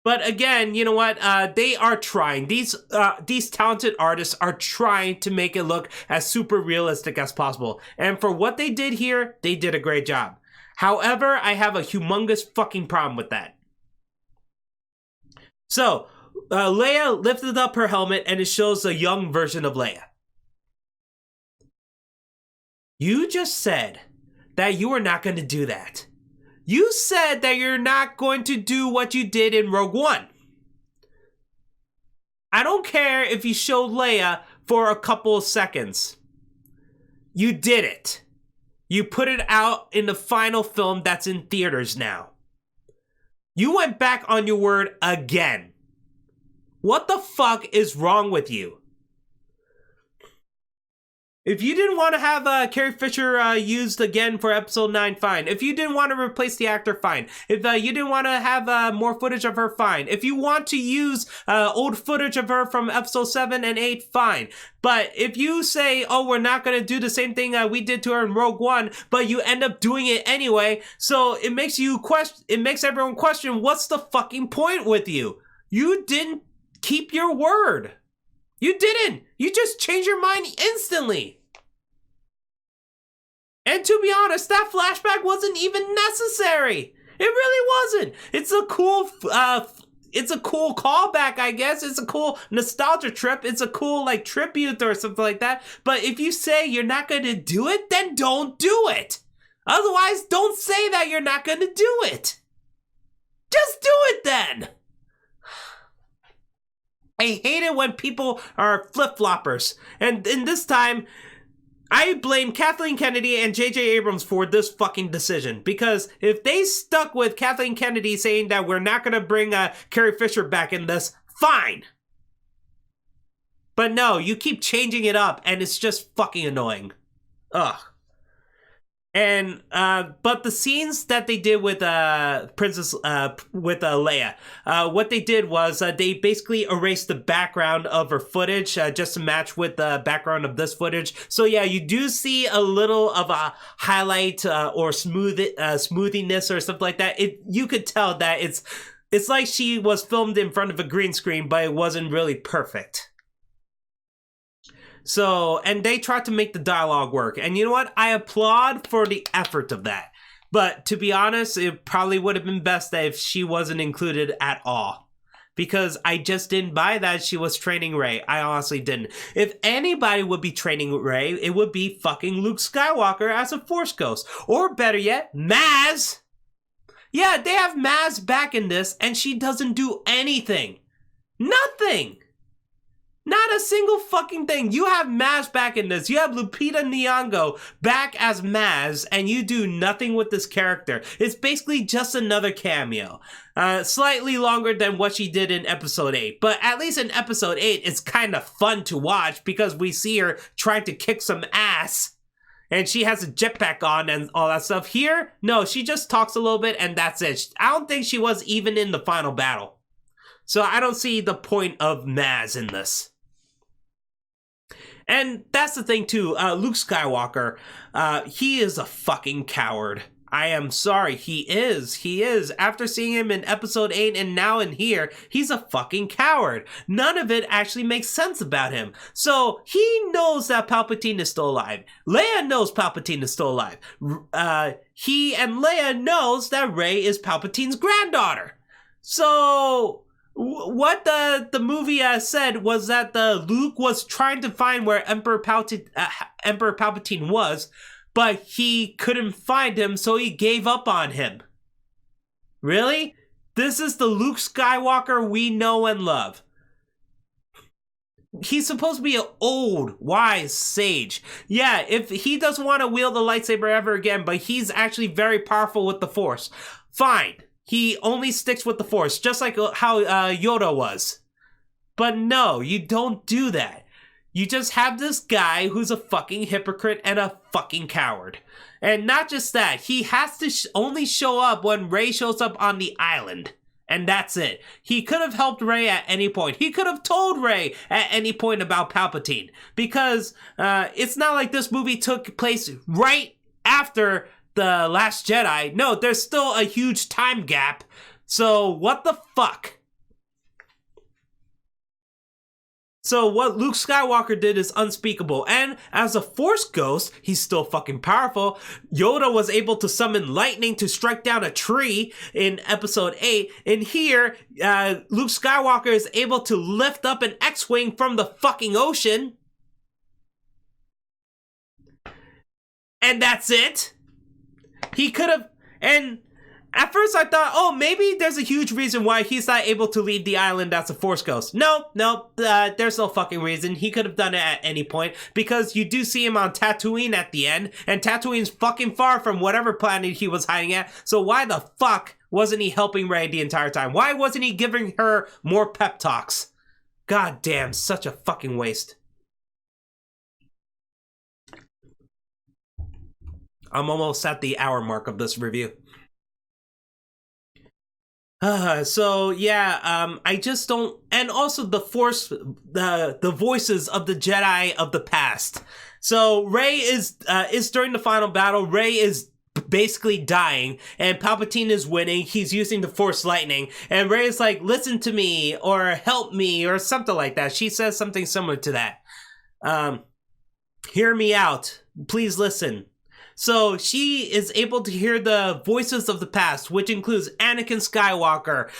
But again, you know what? They are trying. These talented artists are trying to make it look as super realistic as possible. And for what they did here, they did a great job. However, I have a humongous fucking problem with that. So, Leia lifted up her helmet and it shows a young version of Leia. You just said that you were not going to do that. You said that you're not going to do what you did in Rogue One. I don't care if you showed Leia for a couple of seconds. You did it. You put it out in the final film that's in theaters now. You went back on your word again. What the fuck is wrong with you? If you didn't want to have Carrie Fisher used again for episode 9, fine. If you didn't want to replace the actor, fine. If you didn't want to have more footage of her, fine. If you want to use old footage of her from episode 7 and 8, fine. But if you say, oh, we're not going to do the same thing we did to her in Rogue One, but you end up doing it anyway, so it makes everyone question, what's the fucking point with you? You didn't keep your word. You didn't. You just changed your mind instantly. And to be honest, that flashback wasn't even necessary. It really wasn't. It's a cool callback, I guess. It's a cool nostalgia trip. It's a cool like tribute or something like that. But if you say you're not going to do it, then don't do it. Otherwise, don't say that you're not going to do it. Just do it then. I hate it when people are flip-floppers. And in this time, I blame Kathleen Kennedy and J.J. Abrams for this fucking decision. Because if they stuck with Kathleen Kennedy saying that we're not going to bring Carrie Fisher back in this, fine. But no, you keep changing it up and it's just fucking annoying. Ugh. And but the scenes that they did with Leia, what they did was they basically erased the background of her footage just to match with the background of this footage. So yeah, you do see a little of a highlight or smoothiness or something like that. You could tell that it's like she was filmed in front of a green screen, but it wasn't really perfect. So, and they tried to make the dialogue work. And you know what? I applaud for the effort of that. But to be honest, it probably would have been best if she wasn't included at all. Because I just didn't buy that she was training Rey. I honestly didn't. If anybody would be training Rey, it would be fucking Luke Skywalker as a Force Ghost. Or better yet, Maz. Yeah, they have Maz back in this and she doesn't do anything. Nothing. Not a single fucking thing. You have Maz back in this. You have Lupita Nyong'o back as Maz, and you do nothing with this character. It's basically just another cameo. Slightly longer than what she did in episode 8. But at least in episode 8, it's kind of fun to watch because we see her trying to kick some ass. And she has a jetpack on and all that stuff. Here, no, she just talks a little bit and that's it. I don't think she was even in the final battle. So I don't see the point of Maz in this. And that's the thing too, Luke Skywalker, he is a fucking coward. I am sorry, he is. After seeing him in episode 8 and now in here, he's a fucking coward. None of it actually makes sense about him. So, he knows that Palpatine is still alive. Leia knows Palpatine is still alive. He and Leia knows that Rey is Palpatine's granddaughter. So, what the movie said was that Luke was trying to find where Emperor Palpatine was, but he couldn't find him, so he gave up on him. Really? This is the Luke Skywalker we know and love. He's supposed to be an old, wise sage. Yeah, if he doesn't want to wield the lightsaber ever again, but he's actually very powerful with the Force, fine. He only sticks with the Force, just like how Yoda was. But no, you don't do that. You just have this guy who's a fucking hypocrite and a fucking coward. And not just that, he has to only show up when Rey shows up on the island. And that's it. He could have helped Rey at any point. He could have told Rey at any point about Palpatine. Because it's not like this movie took place right after The Last Jedi. No, there's still a huge time gap. So what the fuck? So what Luke Skywalker did is unspeakable, and as a Force ghost, he's still fucking powerful. Yoda was able to summon lightning to strike down a tree in Episode 8, and here, Luke Skywalker is able to lift up an X-Wing from the fucking ocean. And that's it. He could have, and at first I thought, oh, maybe there's a huge reason why he's not able to leave the island as a Force ghost. No, there's no fucking reason. He could have done it at any point, because you do see him on Tatooine at the end, and Tatooine's fucking far from whatever planet he was hiding at, so why the fuck wasn't he helping Rey the entire time? Why wasn't he giving her more pep talks? God damn, such a fucking waste. I'm almost at the hour mark of this review. So yeah, I just don't, and also the Force, the voices of the Jedi of the past. So Rey is during the final battle, Rey is basically dying, and Palpatine is winning. He's using the Force lightning, and Rey is like, listen to me, or help me, or something like that. She says something similar to that. Hear me out. Please listen. So she is able to hear the voices of the past, which includes Anakin Skywalker,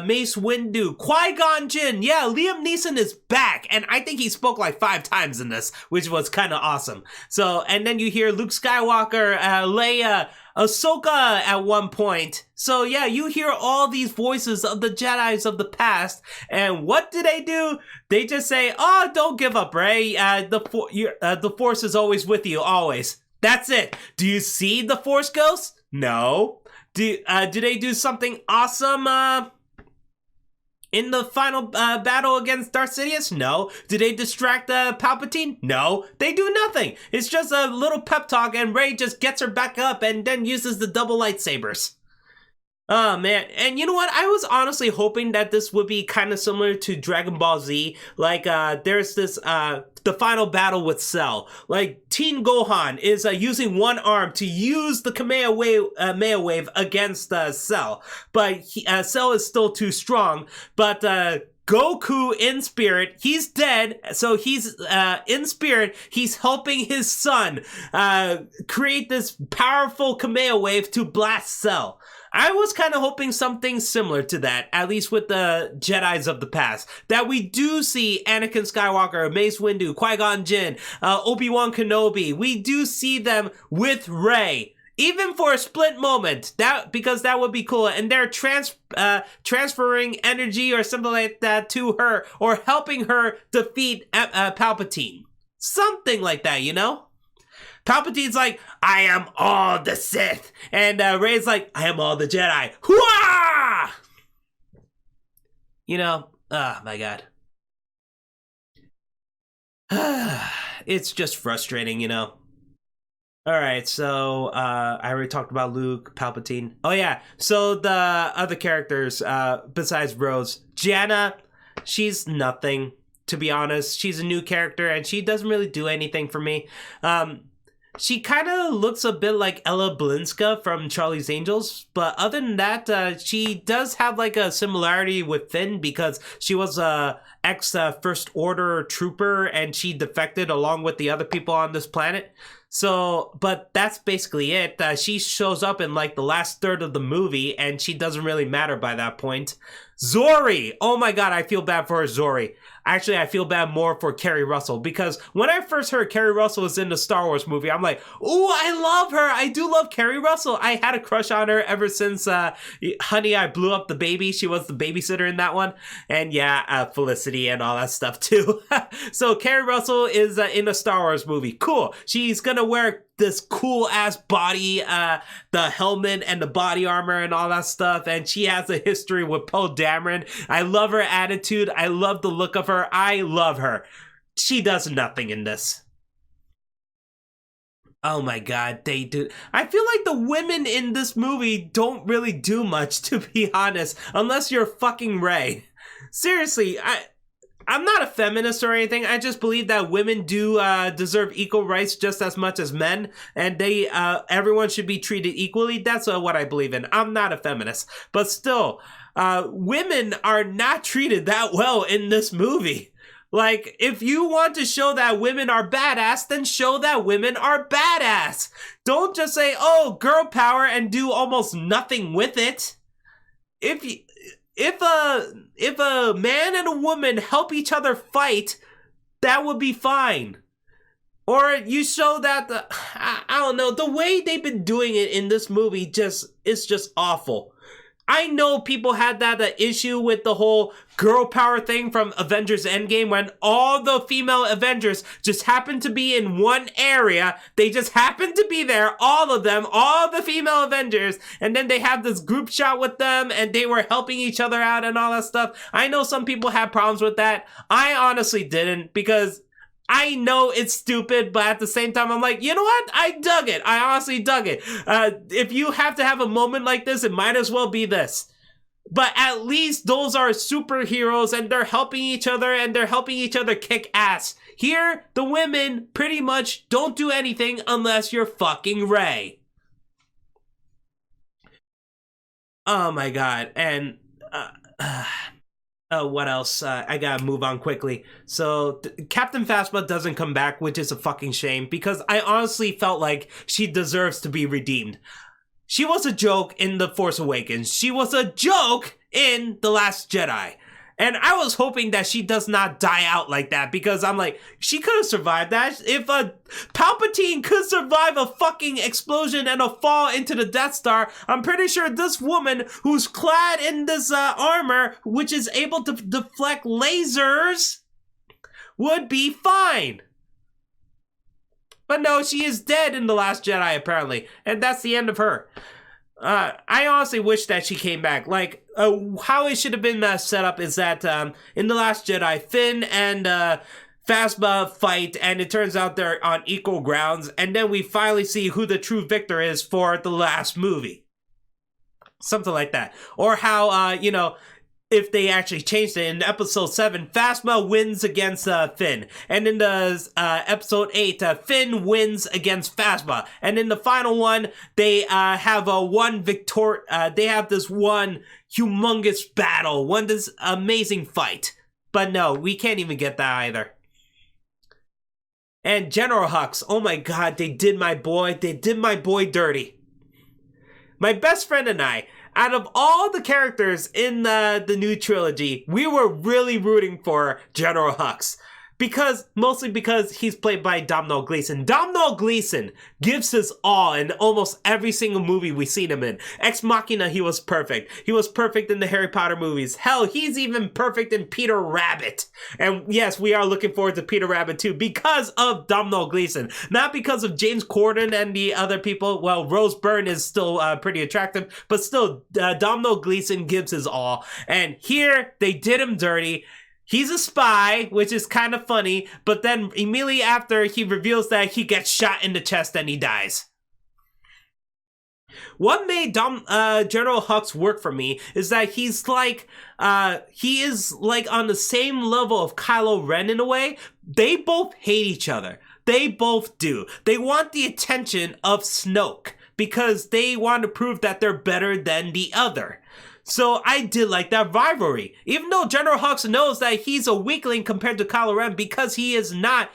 Mace Windu, Qui-Gon Jinn. Yeah, Liam Neeson is back, and I think he spoke like 5 times in this, which was kind of awesome. So, and then you hear Luke Skywalker, Leia, Ahsoka at one point. So yeah, you hear all these voices of the Jedis of the past, and what do? They just say, oh, don't give up, Rey. The Force is always with you, always. That's it. Do you see the Force ghosts? No. Do they do something awesome in the final battle against Darth Sidious? No. Do they distract Palpatine? No. They do nothing. It's just a little pep talk, and Rey just gets her back up and then uses the double lightsabers. Oh man, and you know what? I was honestly hoping that this would be kind of similar to Dragon Ball Z. Like, there's this, the final battle with Cell. Like, Teen Gohan is using one arm to use the Kamehameha wave against Cell. But Cell is still too strong. But Goku in spirit, he's dead, so he's in spirit, he's helping his son create this powerful Kamehameha wave to blast Cell. I was kind of hoping something similar to that, at least with the Jedis of the past. That we do see Anakin Skywalker, Mace Windu, Qui-Gon Jinn, Obi-Wan Kenobi. We do see them with Rey. Even for a split moment, because that would be cool. And they're transferring energy or something like that to her, or helping her defeat Palpatine. Something like that, you know? Palpatine's like, I am all the Sith. And Rey's like, I am all the Jedi. Hooah! You know, oh my god. It's just frustrating, you know. Alright, so I already talked about Luke, Palpatine. Oh yeah, so the other characters besides Rose, Janna, she's nothing, to be honest. She's a new character and she doesn't really do anything for me. She kind of looks a bit like Ella Balinska from Charlie's Angels, but other than that, she does have like a similarity with Finn, because she was a ex-First Order trooper and she defected along with the other people on this planet. So, but that's basically it. She shows up in like the last third of the movie and she doesn't really matter by that point. Zori! Oh my god, I feel bad for her, Zori. Actually, I feel bad more for Kerry Russell, because when I first heard Kerry Russell was in the Star Wars movie, I'm like, ooh, I love her. I do love Kerry Russell. I had a crush on her ever since Honey, I Blew Up the Baby. She was the babysitter in that one. And yeah, Felicity and all that stuff too. So Kerry Russell is in a Star Wars movie. Cool. She's gonna wear this cool ass body, the helmet and the body armor and all that stuff, and she has a history with Poe Dameron. I love her attitude. I love the look of her. I love her. she does nothing in this. Oh my god, they do. I feel like the women in this movie don't really do much, to be honest, unless you're fucking Rey. Seriously, I'm not a feminist or anything. I just believe that women do deserve equal rights just as much as men, and everyone should be treated equally. That's what I believe in. I'm not a feminist, but still, women are not treated that well in this movie. Like, if you want to show that women are badass, then show that women are badass. Don't just say, oh, girl power, and do almost nothing with it. If a man and a woman help each other fight, that would be fine. Or you show that I don't know, the way they've been doing it in this movie is just awful. I know people had that issue with the whole girl power thing from Avengers Endgame when all the female Avengers just happened to be in one area. They just happened to be there, all of them, all the female Avengers, and then they have this group shot with them and they were helping each other out and all that stuff. I know some people had problems with that. I honestly didn't, because I know it's stupid, but at the same time, I'm like, you know what? I dug it. I honestly dug it. If you have to have a moment like this, it might as well be this. But at least those are superheroes and they're helping each other and they're helping each other kick ass. Here, the women pretty much don't do anything unless you're fucking Rey. Oh my god. And, what else? I gotta move on quickly. So, Captain Phasma doesn't come back, which is a fucking shame, because I honestly felt like she deserves to be redeemed. She was a joke in The Force Awakens. She was a joke in The Last Jedi. And I was hoping that she does not die out like that, because I'm like, she could have survived that. If Palpatine could survive a fucking explosion and a fall into the Death Star, I'm pretty sure this woman who's clad in this armor, which is able to deflect lasers, would be fine. But no, she is dead in The Last Jedi, apparently. And that's the end of her. I honestly wish that she came back. Like, how it should have been set up is that in The Last Jedi, Finn and Phasma fight, and it turns out they're on equal grounds, and then we finally see who the true victor is for the last movie. Something like that. Or how, if they actually changed it in episode 7, Phasma wins against Finn, and in the episode 8, Finn wins against Phasma, and in the final one, they have they have this one humongous battle, this amazing fight. But no, we can't even get that either. And General Hux, oh my god, they did my boy dirty. My best friend and I, out of all the characters in the new trilogy, we were really rooting for General Hux. Mostly because he's played by Domhnall Gleeson. Domhnall Gleeson gives his all in almost every single movie we've seen him in. Ex Machina, he was perfect. He was perfect in the Harry Potter movies. Hell, he's even perfect in Peter Rabbit. And yes, we are looking forward to Peter Rabbit too, because of Domhnall Gleeson. Not because of James Corden and the other people. Well, Rose Byrne is still pretty attractive, but still, Domhnall Gleeson gives his all. And here, they did him dirty. He's a spy, which is kind of funny, but then immediately after, he reveals that he gets shot in the chest and he dies. What made General Hux work for me is that he is like on the same level of Kylo Ren in a way. They both hate each other. They both do. They want the attention of Snoke because they want to prove that they're better than the other. So I did like that rivalry. Even though General Hux knows that he's a weakling compared to Kylo Ren because he is not,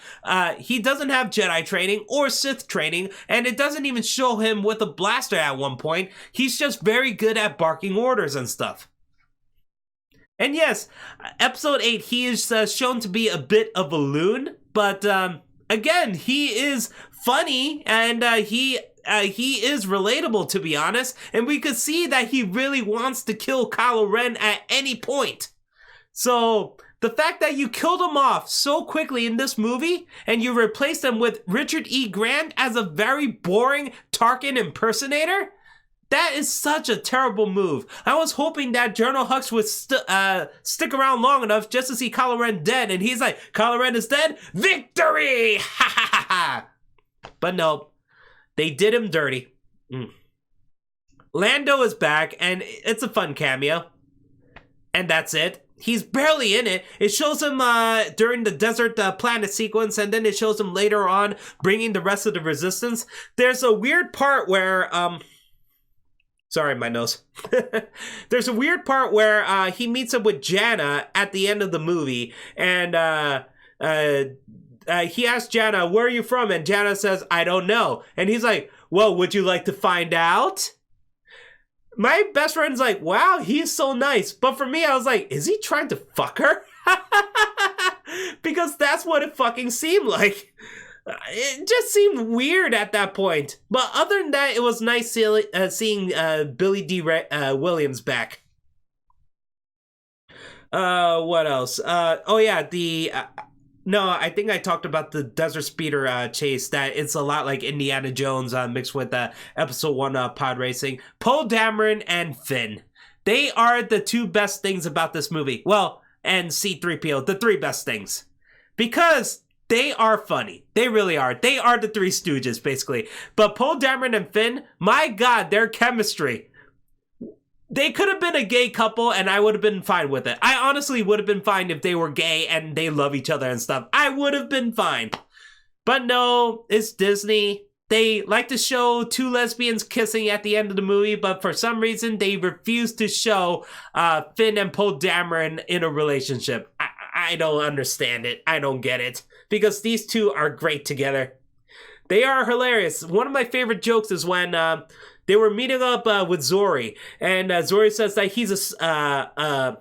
he doesn't have Jedi training or Sith training, and it doesn't even show him with a blaster at one point. He's just very good at barking orders and stuff. And yes, episode 8, he is shown to be a bit of a loon, but again, he is funny and he is relatable, to be honest, and we could see that he really wants to kill Kylo Ren at any point. So, the fact that you killed him off so quickly in this movie, and you replaced him with Richard E. Grant as a very boring Tarkin impersonator, That is such a terrible move. I was hoping that General Hux would stick around long enough just to see Kylo Ren dead, and he's like, Kylo Ren is dead? Victory! Ha ha ha ha! But no, they did him dirty. Lando is back, and it's a fun cameo. And that's it. He's barely in it. It shows him during the desert planet sequence, and then it shows him later on bringing the rest of the resistance. There's a weird part where... Sorry, my nose. There's a weird part where he meets up with Janna at the end of the movie, and he asks Janna, where are you from? And Janna says, I don't know. And he's like, well, would you like to find out? My best friend's like, wow, he's so nice. But for me, I was like, is he trying to fuck her? Because that's what it fucking seemed like. It just seemed weird at that point. But other than that, it was nice seeing Billy D. Williams back. What else? Oh yeah, no, I think I talked about the Desert Speeder chase, that it's a lot like Indiana Jones mixed with Episode 1 pod racing. Poe Dameron and Finn. They are the two best things about this movie. Well, and C-3PO, the three best things. Because they are funny. They really are. They are the Three Stooges, basically. But Poe Dameron and Finn, my god, their chemistry. They could have been a gay couple and I would have been fine with it. I honestly would have been fine if they were gay and they love each other and stuff. I would have been fine. But no, it's Disney. They like to show two lesbians kissing at the end of the movie, but for some reason they refuse to show Finn and Poe Dameron in a relationship. I don't understand it. I don't get it. Because these two are great together. They are hilarious. One of my favorite jokes is when they were meeting up with Zori, and Zori says that he's a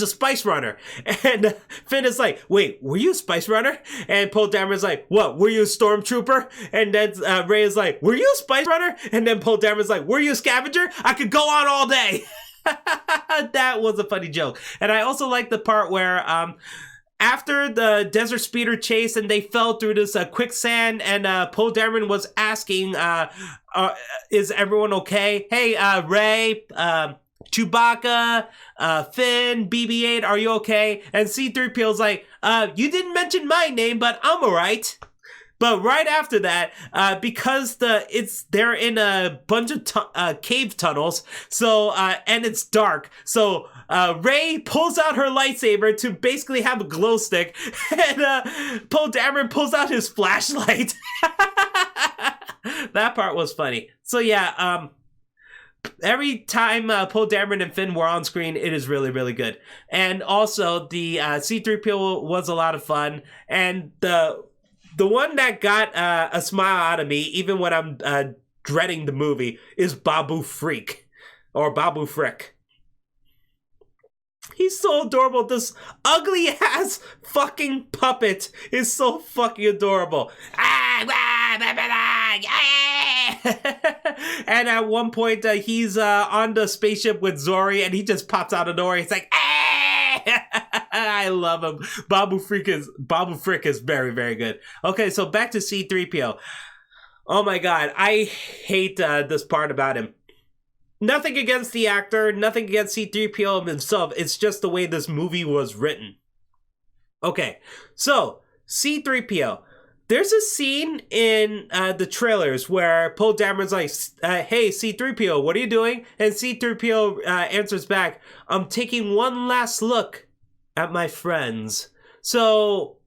spice runner, and Finn is like, "Wait, were you a spice runner?" And Poe Dameron's like, "What? Were you a stormtrooper?" And then Rey is like, "Were you a spice runner?" And then Poe Dameron's like, "Were you a scavenger? I could go on all day." That was a funny joke, and I also like the part where after the Desert Speeder chase and they fell through this quicksand, and Poe Dameron was asking, is everyone okay? Hey, Rey, Chewbacca, Finn, BB-8, are you okay? And C-3PO's like, you didn't mention my name, but I'm alright. But right after that, because they're in a bunch of cave tunnels, so and it's dark, so Rey pulls out her lightsaber to basically have a glow stick, and Poe Dameron pulls out his flashlight. That part was funny. So yeah, every time Poe Dameron and Finn were on screen, it is really, really good. And also, the C-3PO was a lot of fun, and the one that got a smile out of me, even when I'm dreading the movie, is Babu Freak. Or Babu Frick. He's so adorable. This ugly-ass fucking puppet is so fucking adorable. And at one point, he's on the spaceship with Zori, and he just pops out of nowhere. He's like, I love him. Babu Frick is very, very good. Okay, so back to C-3PO. Oh my god, I hate this part about him. Nothing against the actor, nothing against C-3PO himself. It's just the way this movie was written. Okay, so C-3PO. There's a scene in the trailers where Poe Dameron's like, hey, C-3PO, what are you doing? And C-3PO answers back, I'm taking one last look at my friends. So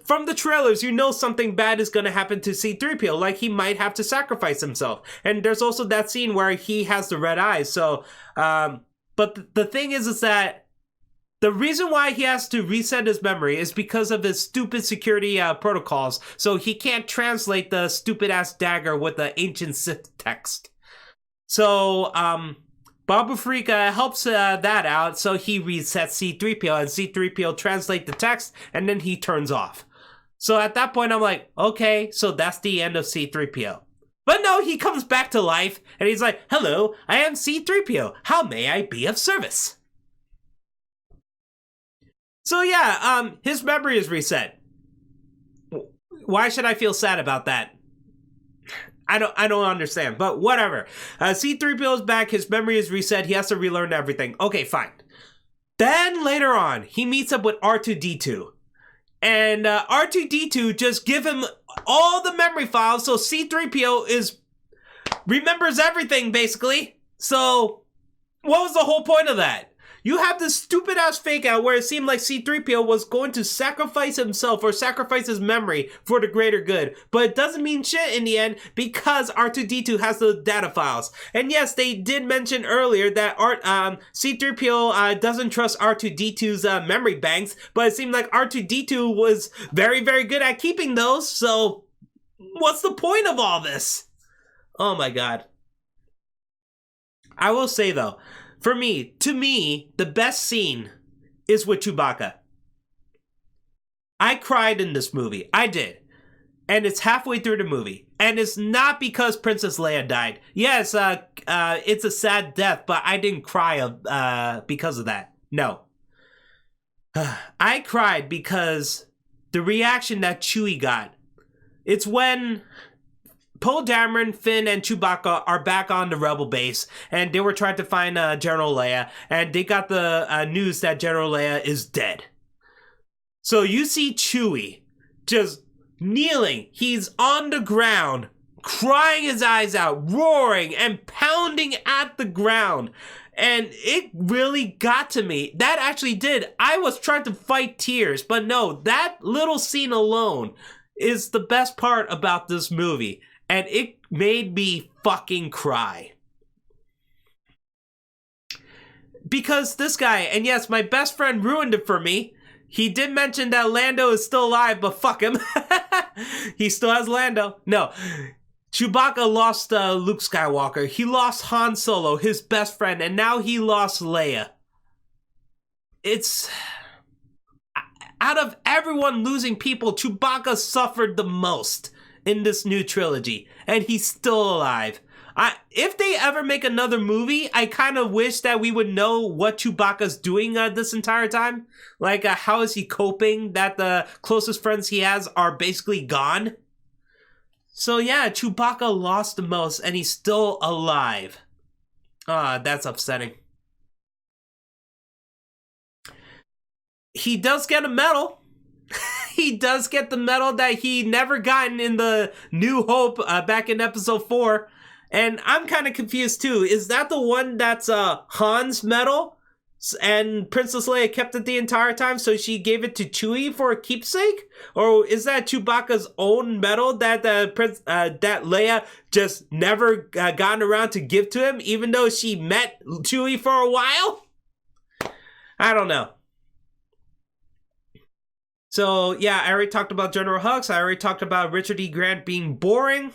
from the trailers, you know something bad is going to happen to C-3PO, like he might have to sacrifice himself. And there's also that scene where he has the red eyes. So, but the thing is that the reason why he has to reset his memory is because of his stupid security protocols. So he can't translate the stupid-ass dagger with the ancient Sith text. So, Babu Frick helps that out, so he resets C-3PO, and C-3PO translates the text, and then he turns off. So at that point, I'm like, okay, so that's the end of C-3PO. But no, he comes back to life, and he's like, hello, I am C-3PO. How may I be of service? So yeah, his memory is reset. Why should I feel sad about that? I don't understand, but whatever. C-3PO is back. His memory is reset. He has to relearn everything. Okay, fine. Then later on, he meets up with R2-D2. And R2-D2 just give him all the memory files, so C-3PO remembers everything, basically. So, what was the whole point of that? You have this stupid-ass fake-out where it seemed like C-3PO was going to sacrifice himself or sacrifice his memory for the greater good. But it doesn't mean shit in the end because R2-D2 has the data files. And yes, they did mention earlier that C-3PO doesn't trust R2-D2's memory banks, but it seemed like R2-D2 was very, very good at keeping those, so what's the point of all this? Oh my god. I will say though, to me, the best scene is with Chewbacca. I cried in this movie. I did. And it's halfway through the movie. And it's not because Princess Leia died. Yes, it's a sad death, but I didn't cry because of that. No. I cried because the reaction that Chewie got. It's when Poe Dameron, Finn, and Chewbacca are back on the Rebel base, and they were trying to find General Leia, and they got the news that General Leia is dead. So you see Chewie just kneeling. He's on the ground, crying his eyes out, roaring, and pounding at the ground. And it really got to me. That actually did. I was trying to fight tears, but no, that little scene alone is the best part about this movie. And it made me fucking cry. Because this guy, and yes, my best friend ruined it for me. He did mention that Lando is still alive, but fuck him. He still has Lando. No. Chewbacca lost Luke Skywalker. He lost Han Solo, his best friend, and now he lost Leia. It's... Out of everyone losing people, Chewbacca suffered the most in this new trilogy, and he's still alive. If they ever make another movie, I kind of wish that we would know what Chewbacca's doing this entire time. Like, how is he coping that the closest friends he has are basically gone? So yeah, Chewbacca lost the most, and he's still alive. That's upsetting. He does get a medal. He does get the medal that he never gotten in the New Hope back in episode 4. And I'm kind of confused too. Is that the one that's Han's medal? And Princess Leia kept it the entire time, so she gave it to Chewie for a keepsake? Or is that Chewbacca's own medal that that Leia just never gotten around to give to him, even though she met Chewie for a while? I don't know. So, yeah, I already talked about General Hux. I already talked about Richard E. Grant being boring.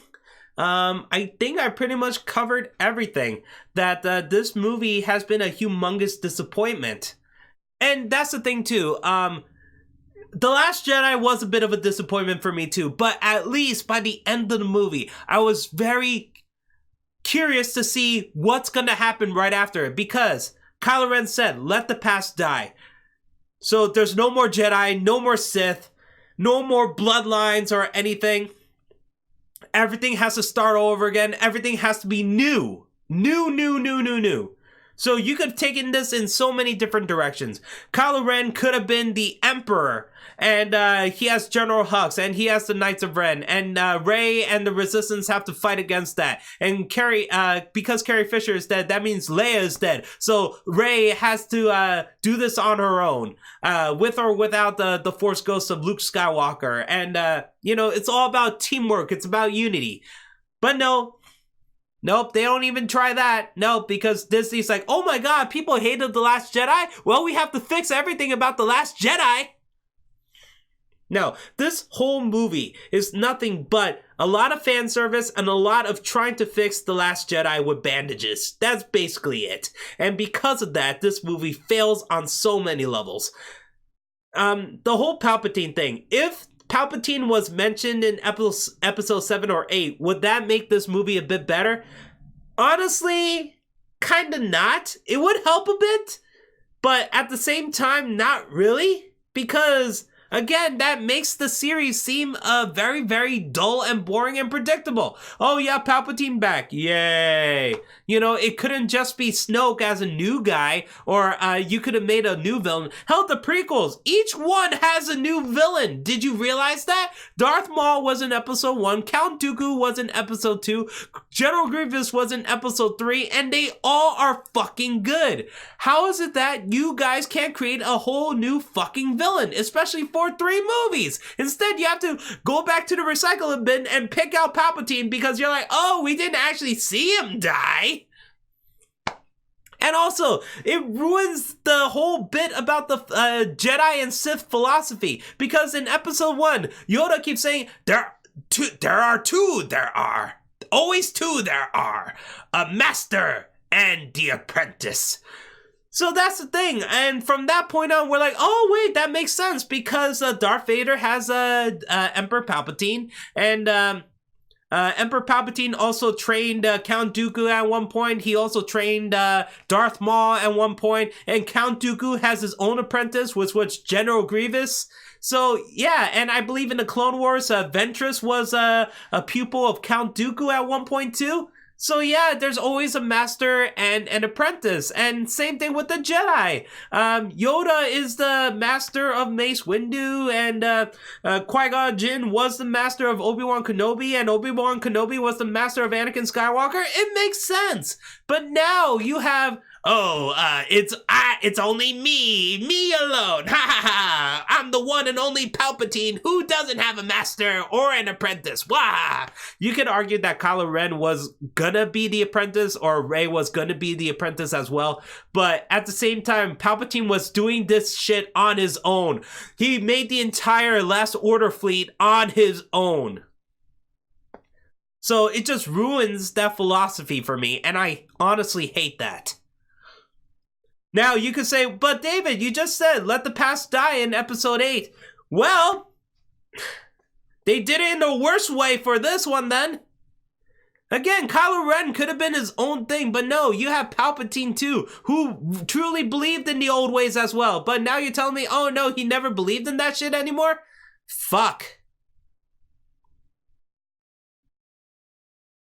I think I pretty much covered everything. That this movie has been a humongous disappointment. And that's the thing, too. The Last Jedi was a bit of a disappointment for me, too. But at least by the end of the movie, I was very curious to see what's going to happen right after it. Because Kylo Ren said, let the past die. So there's no more Jedi, no more Sith, no more bloodlines or anything. Everything has to start over again. Everything has to be new. New. So you could have taken this in so many different directions. Kylo Ren could have been the Emperor, and he has General Hux, and he has the Knights of Ren, and Rey and the Resistance have to fight against that. And because Carrie Fisher is dead, that means Leia is dead. So Rey has to do this on her own, with or without the Force Ghost of Luke Skywalker. And, it's all about teamwork. It's about unity. But Nope, they don't even try that. Nope, because Disney's like, oh my god, people hated The Last Jedi? Well, we have to fix everything about The Last Jedi. No, this whole movie is nothing but a lot of fan service and a lot of trying to fix The Last Jedi with bandages. That's basically it. And because of that, this movie fails on so many levels. The whole Palpatine thing. If Palpatine was mentioned in episode 7 or 8, would that make this movie a bit better? Honestly, kinda not. It would help a bit, but at the same time, not really, because Again, that makes the series seem very, very dull and boring and predictable. Oh yeah, Palpatine back. Yay. You know, it couldn't just be Snoke as a new guy, or you could have made a new villain. Hell, the prequels, each one has a new villain. Did you realize that? Darth Maul was in episode 1, Count Dooku was in episode 2, General Grievous was in episode 3, and they all are fucking good. How is it that you guys can't create a whole new fucking villain, especially for 3 movies? Instead, you have to go back to the recycling bin and pick out Palpatine because you're like, oh, we didn't actually see him die. And also, it ruins the whole bit about the Jedi and Sith philosophy, because in episode 1, Yoda keeps saying, there are, always two there are, a master and the apprentice. So that's the thing, and from that point on, we're like, oh wait, that makes sense, because Darth Vader has Emperor Palpatine, and Emperor Palpatine also trained Count Dooku at one point. He also trained Darth Maul at one point, and Count Dooku has his own apprentice, which was General Grievous. So yeah, and I believe in the Clone Wars, Ventress was a pupil of Count Dooku at one point too. So yeah, there's always a master and an apprentice, and same thing with the Jedi. Yoda is the master of Mace Windu, and Qui-Gon Jinn was the master of Obi-Wan Kenobi, and Obi-Wan Kenobi was the master of Anakin Skywalker. It makes sense. But now you have, it's only me alone. Ha ha ha! I'm the one and only Palpatine who doesn't have a master or an apprentice. Wah! You could argue that Kylo Ren was gonna be the apprentice, or Rey was gonna be the apprentice as well. But at the same time, Palpatine was doing this shit on his own. He made the entire Last Order fleet on his own. So it just ruins that philosophy for me, and I honestly hate that. Now, you could say, but David, you just said, let the past die in episode 8. Well, they did it in the worst way for this one then. Again, Kylo Ren could have been his own thing, but no, you have Palpatine too, who truly believed in the old ways as well. But now you're telling me, oh no, he never believed in that shit anymore? Fuck.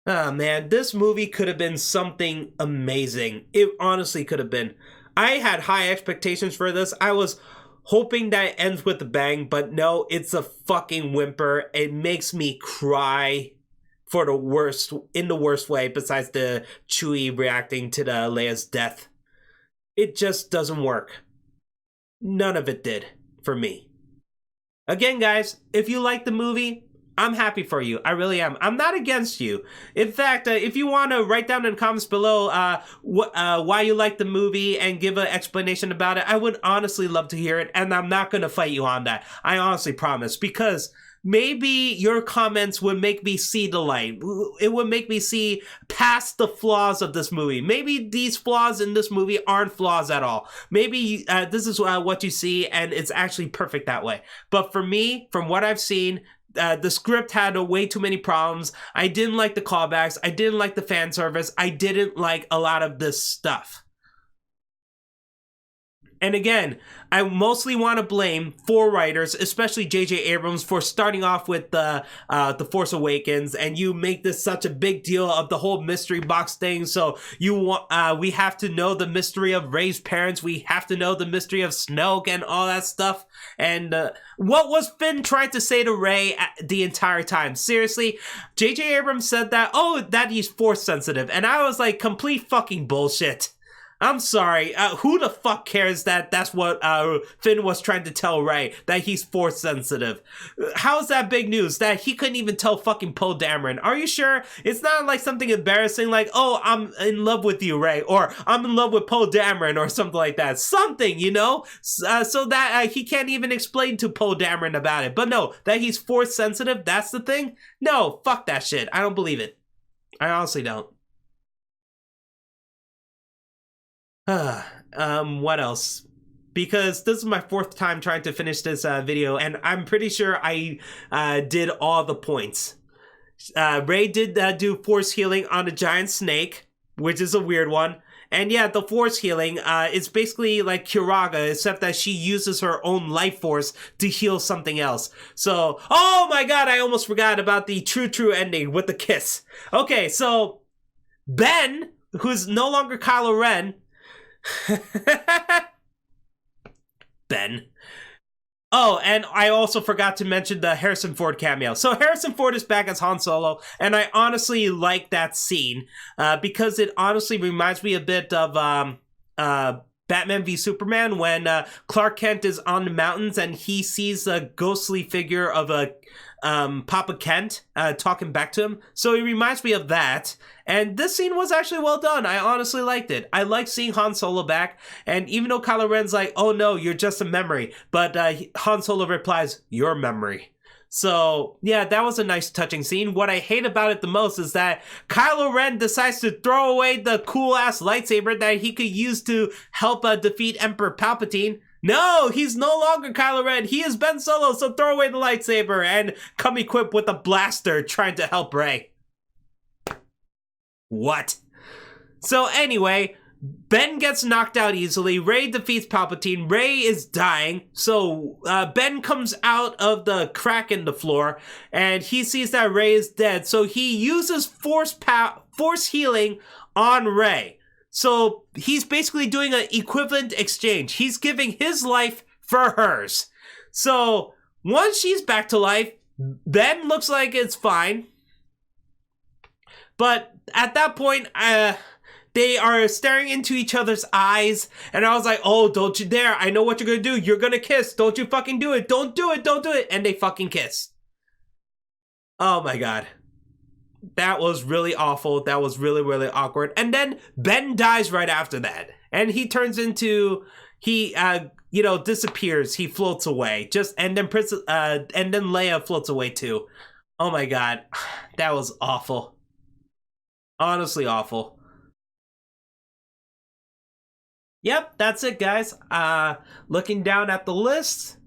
Ah, man, this movie could have been something amazing. It honestly could have been. I had high expectations for this. I was hoping that it ends with a bang, but no, it's a fucking whimper. It makes me cry for the worst, in the worst way, besides the Chewie reacting to the Leia's death. It just doesn't work. None of it did for me. Again, guys, if you like the movie, I'm happy for you. I really am. I'm not against you. In fact, if you want to write down in the comments below why you like the movie and give an explanation about it, I would honestly love to hear it, and I'm not going to fight you on that. I honestly promise, because maybe your comments would make me see the light. It would make me see past the flaws of this movie. Maybe these flaws in this movie aren't flaws at all. Maybe this is what you see, and it's actually perfect that way. But for me, from what I've seen, the script had way too many problems. I didn't like the callbacks. I didn't like the fan service. I didn't like a lot of this stuff. And again, I mostly want to blame 4 writers, especially J.J. Abrams, for starting off with the Force Awakens, and you make this such a big deal of the whole mystery box thing. So we have to know the mystery of Rey's parents. We have to know the mystery of Snoke and all that stuff. And what was Finn trying to say to Rey the entire time? Seriously, J.J. Abrams said that he's Force sensitive, and I was like, complete fucking bullshit. I'm sorry, who the fuck cares that that's what Finn was trying to tell Rey, that he's Force sensitive? How's that big news? That he couldn't even tell fucking Poe Dameron? Are you sure? It's not like something embarrassing like, oh, I'm in love with you, Rey, or I'm in love with Poe Dameron, or something like that. Something, you know? So that he can't even explain to Poe Dameron about it. But no, that he's Force sensitive, that's the thing? No, fuck that shit. I don't believe it. I honestly don't. What else? Because this is my 4th time trying to finish this video, and I'm pretty sure I did all the points. Rey did do force healing on a giant snake, which is a weird one. And yeah, the force healing is basically like Kiraga, except that she uses her own life force to heal something else. So, oh my god, I almost forgot about the true ending with the kiss. Okay, so Ben, who's no longer Kylo Ren, Ben. Oh, and I also forgot to mention the Harrison Ford cameo. So Harrison Ford is back as Han Solo, and I honestly like that scene because it honestly reminds me a bit of Batman v Superman when Clark Kent is on the mountains and he sees a ghostly figure of a Papa Kent talking back to him. So it reminds me of that. And this scene was actually well done. I honestly liked it. I like seeing Han Solo back. And even though Kylo Ren's like, oh no, you're just a memory. But Han Solo replies, your memory. So, yeah, that was a nice touching scene. What I hate about it the most is that Kylo Ren decides to throw away the cool-ass lightsaber that he could use to help defeat Emperor Palpatine. No, he's no longer Kylo Ren. He is Ben Solo, so throw away the lightsaber and come equipped with a blaster trying to help Rey. What? So anyway, Ben gets knocked out easily. Rey defeats Palpatine. Rey is dying. So Ben comes out of the crack in the floor and he sees that Rey is dead. So he uses force healing on Rey. So he's basically doing an equivalent exchange. He's giving his life for hers. So once she's back to life, Ben looks like it's fine. But at that point, they are staring into each other's eyes. And I was like, oh, don't you dare. I know what you're going to do. You're going to kiss. Don't you fucking do it. Don't do it. Don't do it. And they fucking kiss. Oh my god. That was really awful. That was really, really awkward. And then Ben dies right after that. And he turns into, he, disappears. He floats away. And then Leia floats away too. Oh my god. That was awful. Honestly awful. Yep, that's it, guys. Looking down at the list.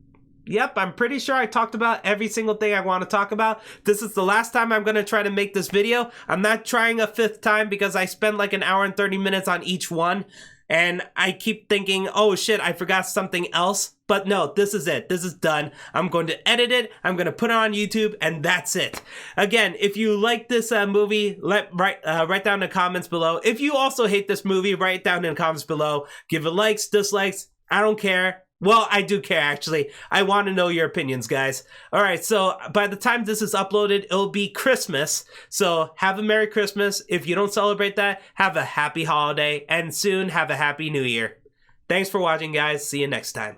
Yep, I'm pretty sure I talked about every single thing I want to talk about. This is the last time I'm going to try to make this video. I'm not trying a fifth time because I spend like an hour and 30 minutes on each one. And I keep thinking, oh shit, I forgot something else. But no, this is it. This is done. I'm going to edit it. I'm going to put it on YouTube, and that's it. Again, if you like this movie, write down in the comments below. If you also hate this movie, write it down in the comments below. Give it likes, dislikes. I don't care. Well, I do care, actually. I want to know your opinions, guys. All right, so by the time this is uploaded, it'll be Christmas. So have a Merry Christmas. If you don't celebrate that, have a happy holiday. And soon, have a Happy New Year. Thanks for watching, guys. See you next time.